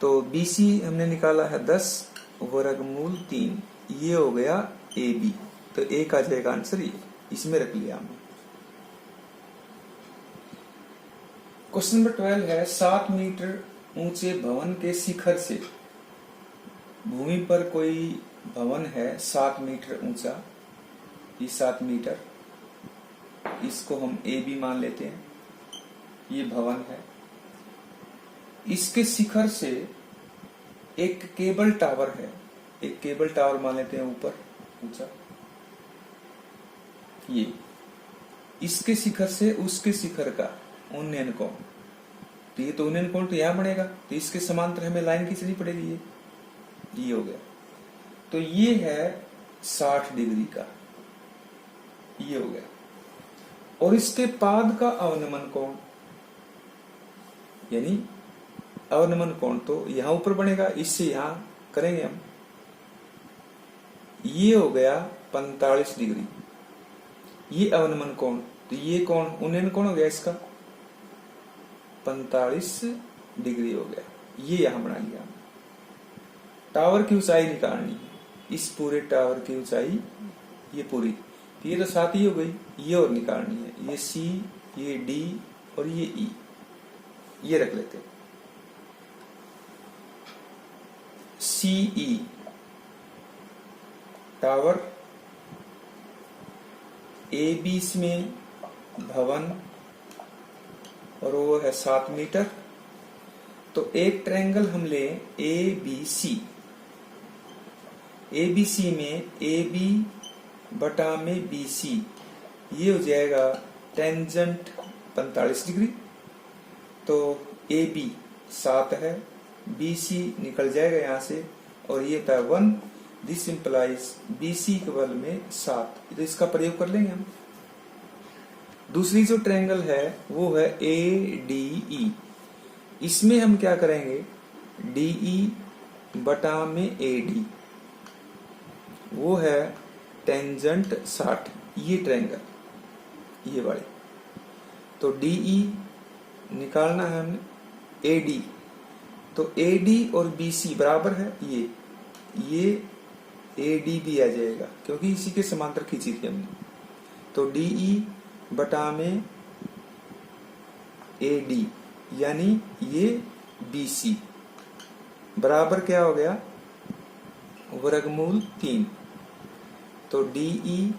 तो BC हमने निकाला है 10 वर्गमूल 3, ये हो गया AB। तो एक आ जाएगा आंसर, ये इसमें रख लिया हमने। क्वेश्चन नंबर 12 है, 7 मीटर ऊंचे भवन के शिखर से, भूमि पर कोई भवन है 7 मीटर ऊंचा, ये 7 मीटर, इसको हम AB मान लेते हैं, ये भवन है। इसके शिखर से एक केबल टावर है, एक केबल टावर मान लेते हैं ऊपर ऊंचा, ये इसके शिखर से उसके शिखर का उन्नयन कोण, तो ये तो उन्नयन कोण तो यहां बनेगा, तो इसके समांतर हमें लाइन खींचनी पड़ेगी, ये हो गया। तो ये है 60 डिग्री का, ये हो गया। और इसके पाद का अवनमन कोण, यानी अवनमन कोण तो यहां ऊपर बनेगा, इससे यहां करेंगे हम, ये हो गया 45 डिग्री, ये अवनमन कोण, तो ये कोण उन्नयन कोण हो गया, इसका 45 डिग्री हो गया, ये यहां बना लिया। टावर की ऊंचाई निकालनी है, इस पूरे टावर की ऊंचाई ये पूरी, तो ये तो 7 ही हो गई, ये और निकालनी है, ये सी, ये डी और ये ई, ये रख लेते हैं। सीई टावर, ए बी इसमें भवन और वो है 7 मीटर। तो एक ट्रायंगल हम लें A B C, A B C में ए बी बटा में बी सी, ये हो जाएगा टेंजेंट 45 डिग्री। तो ए बी 7 है, बी सी निकल जाएगा यहाँ से और ये था 1, this implies B C equal में 7। तो इसका प्रयोग कर लेंगे हम। दूसरी जो ट्रायंगल है वो है ए डी ई, इसमें हम क्या करेंगे, डी ई बटा में ए डी, वो है टेंजेंट 60, ये ट्रायंगल, ये वाले। तो डी ई निकालना है हमने, ए डी, तो ए डी और बी सी बराबर है, ये ए डी भी आ जाएगा क्योंकि इसी के समांतर खींची थी हमने। तो डी ई बटा में ए डी यानी ये बी सी बराबर क्या हो गया, वर्गमूल 3। तो डी ई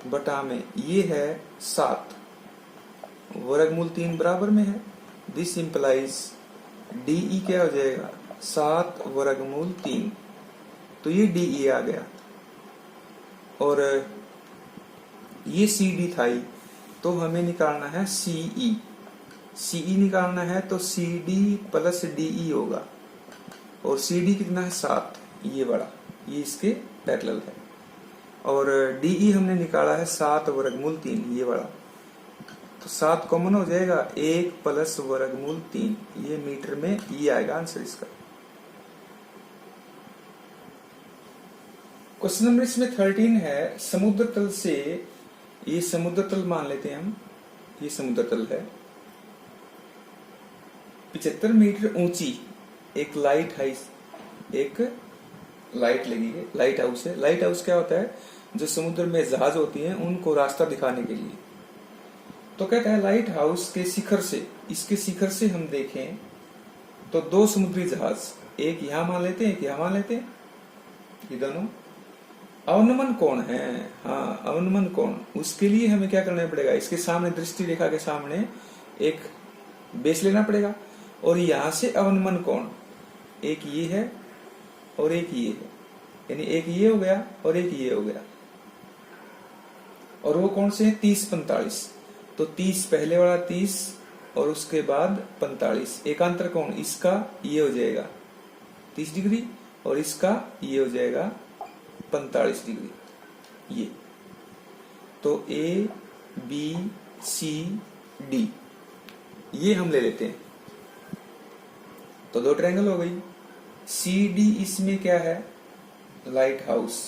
बटा में ये है 7, वर्गमूल 3 बराबर में है, दिस इंप्लाइज डी ई क्या हो जाएगा 7 वर्गमूल 3। तो ये डी ई आ गया और ये सी डी था ही, तो हमें निकालना है सीई, सीई निकालना है तो C D plus D E होगा और सी डी कितना है 7, ये बड़ा, ये इसके पैरेलल है। और डी ई हमने निकाला है 7 वर्गमूल 3, ये बड़ा, तो 7 कॉमन हो जाएगा, 1 प्लस वर्गमूल 3, ये मीटर में ये आएगा आंसर इसका। क्वेश्चन नंबर इसमें 13 है, समुद्र तल से, ये समुद्र तल मान लेते हैं हम, ये समुद्र तल है, 75 मीटर ऊंची एक लाइट हाउस, एक लाइट लगी है, लाइट हाउस है। लाइट हाउस क्या होता है, जो समुद्र में जहाज होती हैं उनको रास्ता दिखाने के लिए। तो कहता है लाइट हाउस के शिखर से, इसके शिखर से हम देखें तो 2 समुद्री जहाज, एक यहां मान लेते हैं, एक यहां मान लेते हैं, ये दोनों अवनमन कोण है। हाँ, अवनमन कोण, उसके लिए हमें क्या करना पड़ेगा, इसके सामने दृष्टि रेखा के सामने एक बेस लेना पड़ेगा और यहां से अवनमन कोण, एक ये है और एक ये है, यानी एक ये हो गया और एक ये हो गया, और वो कौन से है 30-45। तो 30 पहले वाला 30 और उसके बाद 45, एकांतर कोण इसका ये हो जाएगा 30 डिग्री और इसका ये हो जाएगा 45 डिग्री, ये। तो ए बी सी डी ये हम ले लेते हैं, तो 2 ट्रायंगल हो गई। सी डी इसमें क्या है, लाइट हाउस,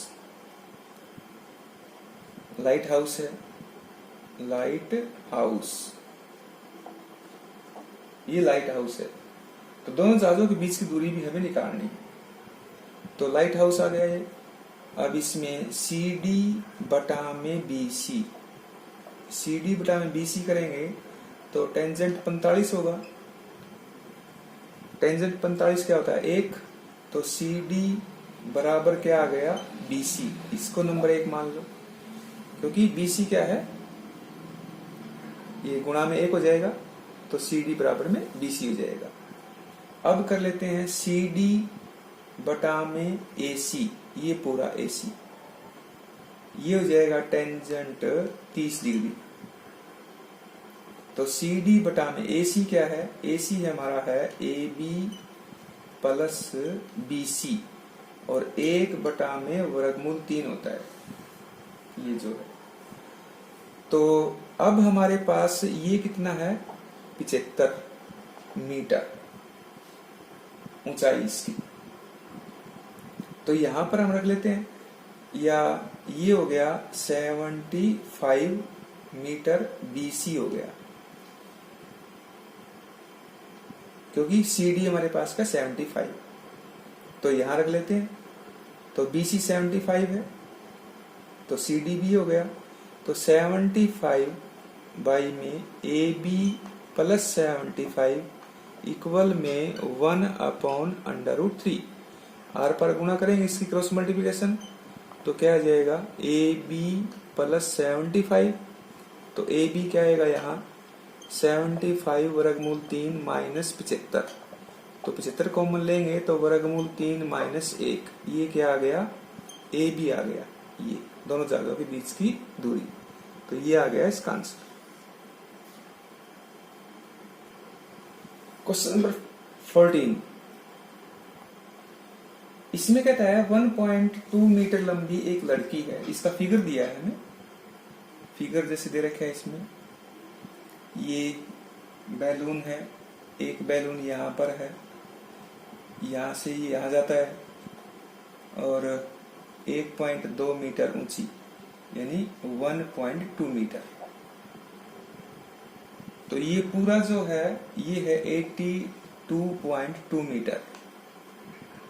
लाइट हाउस है, लाइट हाउस, ये लाइट हाउस है। तो दोनों जहाजों के बीच की दूरी भी हमें निकालनी है, तो लाइट हाउस आ गया ये। अब इसमें सी डी बटा में बी सी, सी डी बटा में बी सी करेंगे तो टेंजेंट 45 होगा, टेंजेंट 45 क्या होता है 1, तो सी डी बराबर क्या आ गया बी सी, इसको नंबर 1 मान लो क्योंकि बी सी क्या है, ये गुणा में 1 हो जाएगा, तो सी डी बराबर में बी सी हो जाएगा। अब कर लेते हैं सी डी बटा में ए सी, ये पूरा ए सी, ये हो जाएगा टेंजेंट 30 डिग्री। तो सी डी बटा में ए सी क्या है, ए सी हमारा है A B plus B C और 1 बटा में वर्गमूल 3 होता है, ये जो है। तो अब हमारे पास ये कितना है 75 मीटर ऊंचाई इसकी, तो यहां पर हम रख लेते हैं, या ये हो गया 75 मीटर BC हो गया, क्योंकि CD हमारे पास का 75, तो यहां रख लेते हैं। तो BC 75 है तो सी डी भी हो गया। तो 75 बाई में ए बी प्लस 75 इक्वल में 1/√3। आर पर गुणा करेंगे इसकी क्रॉस मल्टीप्लिकेशन, तो क्या आ जाएगा ए बी प्लस 75। तो ए बी क्या आएगा यहाँ 75 वर्गमूल 3 माइनस 75। तो 75 कॉमन लेंगे तो वर्गमूल 3 माइनस 1, ये क्या आ गया ए बी आ गया, ये दोनों जगहों के बीच की दूरी। तो ये आ गया इसका आंसर। क्वेश्चन नंबर 14, इसमें कहता है 1.2 मीटर लंबी एक लड़की है। इसका फिगर दिया है हमें, फिगर जैसे दे रखा है इसमें। ये बैलून है, एक बैलून यहाँ पर है, यहाँ से ये यहाँ जाता है और 1.2 मीटर ऊंची यानी 1.2 मीटर। तो ये पूरा जो है ये है 82.2 मीटर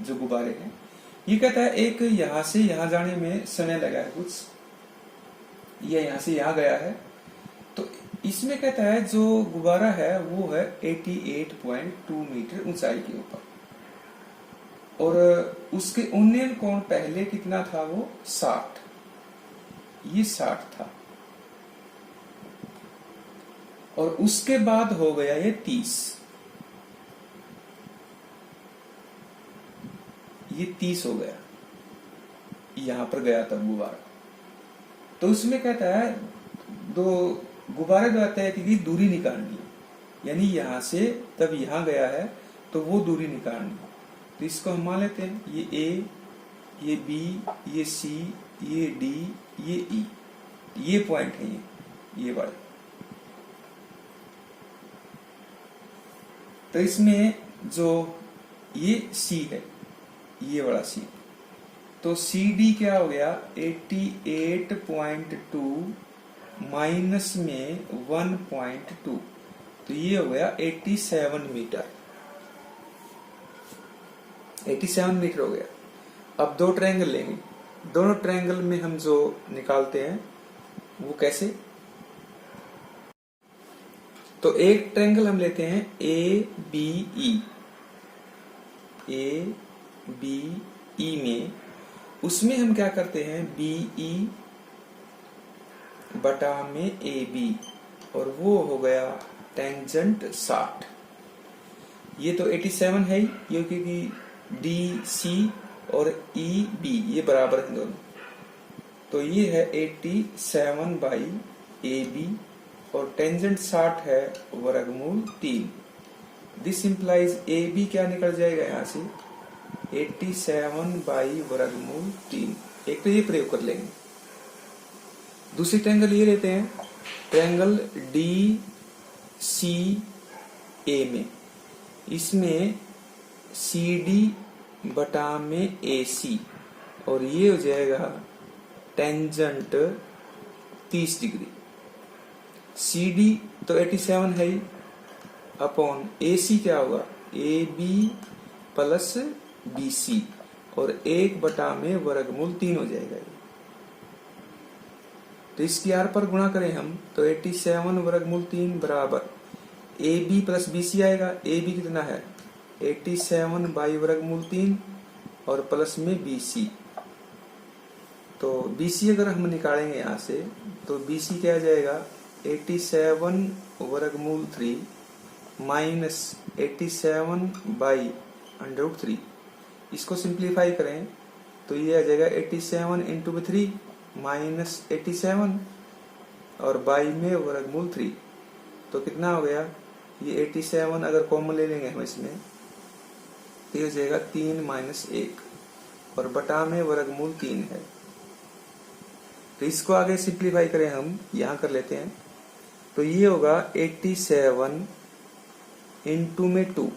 जो गुब्बारे हैं। ये कहता है एक यहां से यहां जाने में समय लगा है कुछ, ये यहां से यहां गया है। तो इसमें कहता है जो गुब्बारा है वो है 88.2 मीटर ऊंचाई के ऊपर, और उसके उन्नयन कोण पहले कितना था वो 60, ये 60 था, और उसके बाद हो गया ये 30, ये 30 हो गया, यहां पर गया तब गुब्बारा। तो उसमें कहता है दो गुब्बारे जो आता है कि दूरी निकालनी, यानी यहां से तब यहां गया है तो वो दूरी निकालनी। तो इसको हम मान लेते हैं ये ए, ये बी, ये सी, ये डी, ये ई, ये पॉइंट है ये वाले। तो इसमें जो ये सी है, ये वाला सी, तो सी डी क्या हो गया 88.2 माइनस में 1.2, तो ये हो गया 87 मीटर, 87 मीटर हो गया। अब दो ट्रायंगल लेंगे, दोनों ट्रायंगल में हम जो निकालते हैं वो कैसे। तो एक ट्रायंगल हम लेते हैं A B E, A B E में उसमें हम क्या करते हैं बी ई बटा में ए बी, और वो हो गया टेंजेंट 60। ये तो 87 है, ये क्योंकि डी सी और ई बी ये बराबर है दोनों, तो ये है 87 बाई ए बी, और टेंजेंट 60 है वर्गमूल 3। दिस इंप्लाइज ए बी क्या निकल जाएगा यहाँ से 87 बाई वर्गमूल 3। एक तो ये प्रयोग कर लेंगे। दूसरी ट्रायंगल ये लेते हैं, ट्रायंगल डी सी ए में, इसमें सी डी बटा में ए सी, और ये हो जाएगा टेंजेंट 30 डिग्री। सी डी तो 87 है अपॉन ए सी क्या होगा A B plus B C, और 1 बटा में वर्गमूल 3 हो जाएगा ये। तो इसकी आर पर गुणा करें हम तो 87 वर्गमूल 3 बराबर A B plus B C आएगा। ए बी कितना है 87 बाई वर्गमूल 3 और प्लस में बी सी। तो बी सी अगर हम निकालेंगे यहाँ से तो बी सी क्या आ जाएगा 87 वर्गमूल 3 माइनस 87 बाई √3। इसको सिंप्लीफाई करें तो ये आ जाएगा 87 इंटू 3 माइनस 87 और बाई में वर्गमूल 3। तो कितना हो गया ये 87 अगर कॉमन ले लेंगे हम इसमें तो ये हो जाएगा 3 माइनस 1 और बटा में वर्गमूल 3 है। तो इसको आगे सिंप्लीफाई करें हम यहाँ कर लेते हैं तो ये होगा 87 इंटू में 2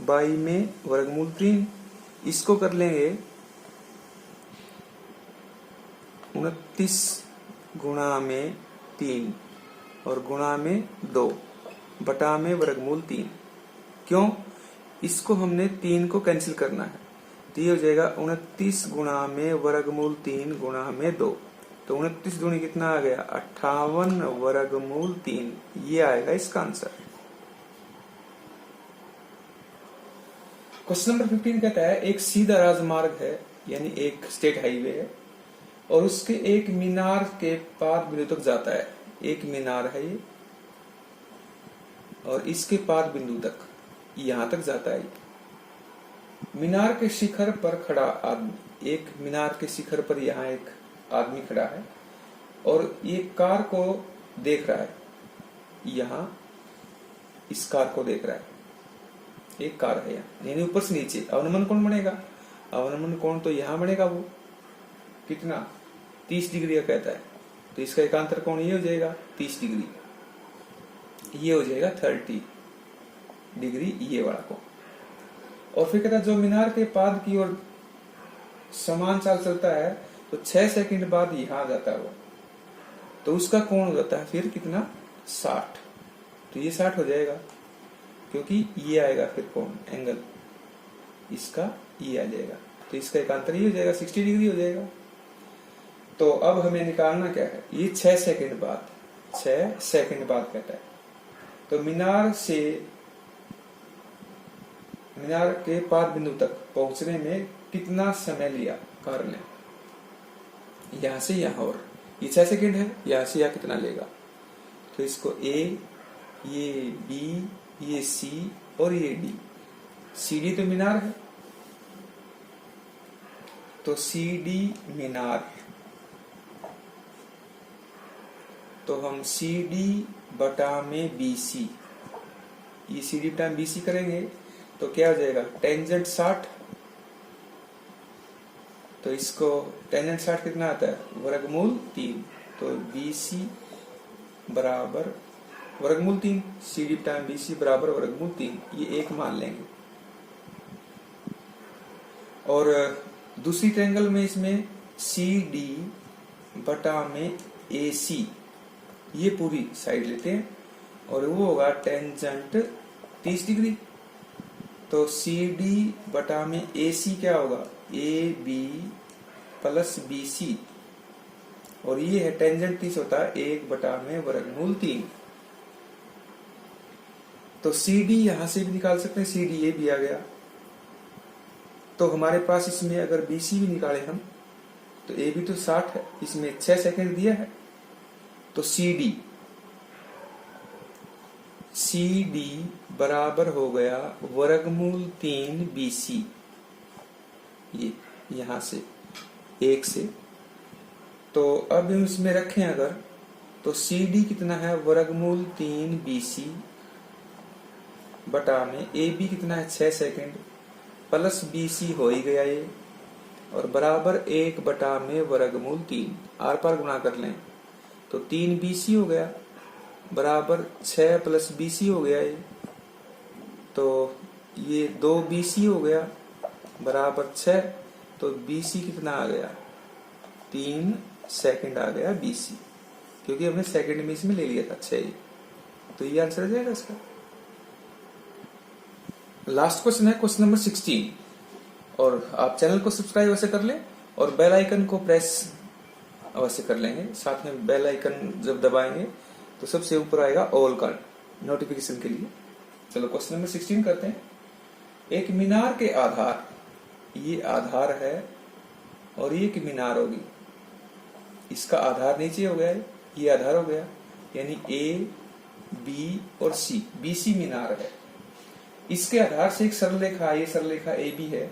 बाई में वर्गमूल 3। इसको कर लेंगे 29 गुणा में 3 और गुणा में 2 बटा में वर्गमूल 3। क्यों, इसको हमने 3 को कैंसिल करना है तो ये हो जाएगा 29 गुणा में वर्गमूल 3 गुणा में 2। तो 29 दूनी कितना आ गया 58 वर्गमूल 3, ये आएगा इसका आंसर। क्वेश्चन नंबर 15 कहता है एक सीधा राजमार्ग है, यानी एक स्टेट हाईवे है, और उसके एक मीनार के पाद बिंदु तक जाता है। एक मीनार है ये, और इसके पाद बिंदु तक यहां तक जाता है। मीनार के शिखर पर खड़ा आदमी, एक मीनार के शिखर पर यहाँ एक आदमी खड़ा है और ये कार को देख रहा है। यहाँ इस कार को देख रहा है, एक कार है यहाँ, यानी ऊपर से नीचे। अवनमन कोण बनेगा, अवनमन कोण तो यहाँ बनेगा, वो कितना 30 डिग्री का कहता है, तो इसका एकांतर कोण ये हो जाएगा 30 डिग्री, ये हो जाएगा 30 डिग्री ये वाला कोण। और फिर कहता है जो मीनार के पाद की ओर समान चाल चलता है तो 6 सेकंड बाद यहां आ जाता है वो, तो उसका कोण हो जाता है फिर कितना 60, तो ये 60 हो जाएगा, क्योंकि ये आएगा फिर कोण एंगल इसका ये आ जाएगा, तो इसका एकांतर ये हो जाएगा 60 डिग्री हो जाएगा। तो अब हमें निकालना क्या है, ये 6 सेकंड बाद, 6 सेकंड बाद कहता है, तो मीनार के पाद बिंदु तक पहुंचने में कितना समय लिया कर लें। यहां से यहां, और ये 6 सेकंड है, यहां से यहां कितना लेगा, तो इसको ए, ये बी, ये सी और ये डी। सी डी तो मीनार है, तो सी डी मीनार, तो हम सी डी बटा में बी सी, ये सी डी बटा बी सी करेंगे तो क्या हो जाएगा टेंजेंट 60, तो इसको टेंजेंट 60 कितना आता है वर्गमूल 3, तो बी सी बराबर वर्गमूल 3, सी डी बटा बी सी बराबर वर्गमूल 3, ये एक मान लेंगे। और दूसरी ट्रायंगल में इसमें सी डी बटा में ए सी, ये पूरी साइड लेते हैं और वो होगा टेंजेंट 30 डिग्री, तो सी डी बटा में ए सी क्या होगा A B plus B C, और ये है टेंजेंट 30 होता है 1 बटा में वर्गमूल 3, तो सी डी यहां से भी निकाल सकते हैं, सी डी ये भी आ गया, तो हमारे पास इसमें अगर बी सी भी निकाले हम तो ए भी तो 60 है, इसमें 6 सेकंड दिया है, तो सी डी बराबर हो गया वर्गमूल 3 बी सी, ये यहां से 1 से, तो अब हम इसमें रखें अगर, तो सी डी कितना है वर्गमूल 3 बी सी बटा में ए बी कितना है 6 सेकंड प्लस बी सी हो ही गया ये, और बराबर 1 बटा में वर्गमूल 3, आर पार गुणा कर लें तो 3 बी सी हो गया बराबर 6 प्लस बी सी हो गया ये, तो ये 2 बी सी हो गया बराबर 6, तो बी सी कितना आ गया 3 सेकंड आ गया बी सी, क्योंकि हमने सेकंड में इसमें ले लिया था 6, तो ये आंसर आ जाएगा इसका। लास्ट क्वेश्चन है क्वेश्चन नंबर 16, और आप चैनल को सब्सक्राइब अवश्य कर लें और बेल आइकन को प्रेस अवश्य कर लेंगे, साथ में बेल आइकन जब दबाएंगे तो सबसे ऊपर आएगा ऑल का नोटिफिकेशन के लिए। चलो क्वेश्चन नंबर 16 करते हैं। एक मीनार के आधार, ये आधार है और ये एक मीनार होगी, इसका आधार नीचे हो गया है, ये आधार हो गया, यानी ए बी और सी, बी सी मीनार है। इसके आधार से एक सरल रेखा, ये सरल रेखा ए बी है,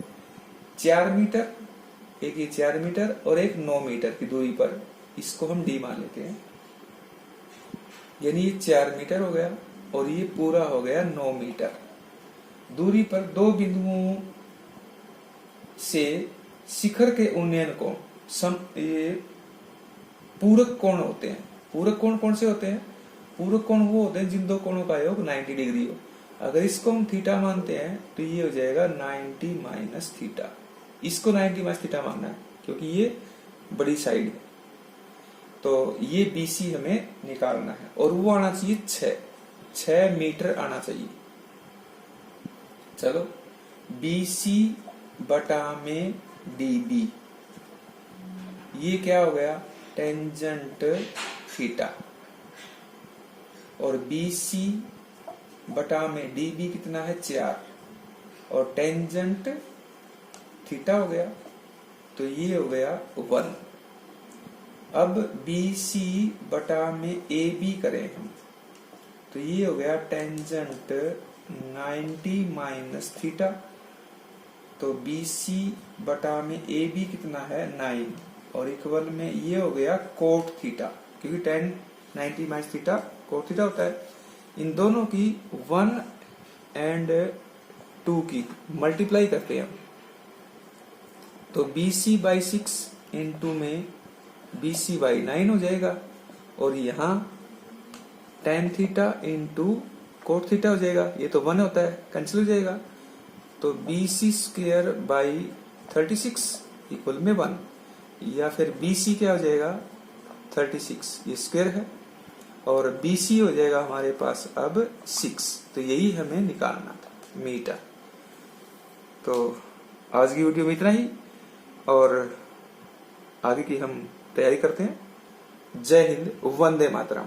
4 मीटर, एक ये 4 मीटर और एक 9 मीटर की दूरी पर, इसको हम डी मान लेते हैं, यानी ये 4 मीटर हो गया और ये पूरा हो गया 9 मीटर दूरी पर दो बिंदुओं से शिखर के उन्नयन कोण ये पूरक कोण होते हैं। पूरक कोण कौन से होते हैं? पूरक कोण वो होते हैं जिन दो कोणों का योग 90 डिग्री हो। अगर इसको हम थीटा मानते हैं तो ये हो जाएगा 90 माइनस थीटा। इसको 90 माइनस थीटा मानना है क्योंकि ये बड़ी साइड है। तो ये BC हमें निकालना है और वो आना चाहिए 6 मीटर आना चाहिए। चलो BC बटा में DB, ये क्या हो गया टेंजेंट थीटा, और BC बटा में DB कितना है 4, और टेंजेंट थीटा हो गया, तो ये हो गया 1। अब BC बटा में AB करें हम, तो ये हो गया टेंजेंट 90 माइनस थीटा, तो BC बटा में AB कितना है 9, और इक्वल में ये हो गया कोट थीटा, क्योंकि 90 माइनस थीटा कोट थीटा होता है। इन दोनों की 1 एंड 2 की मल्टीप्लाई करते हैं हम, तो BC बाई 6 इंटू में BC बाई 9 हो जाएगा, और यहाँ tan theta into cot theta हो जाएगा, ये तो 1 होता है, कैंसिल हो जाएगा, तो BC स्क्वायर बाई 36 इक्वल में 1, या फिर BC क्या हो जाएगा 36, ये स्क्वायर है, और BC हो जाएगा हमारे पास अब 6, तो यही हमें निकालना था मीटर। तो आज की वीडियो में इतना ही, और आगे की हम तैयारी करते हैं। जय हिंद, वंदे मातरम।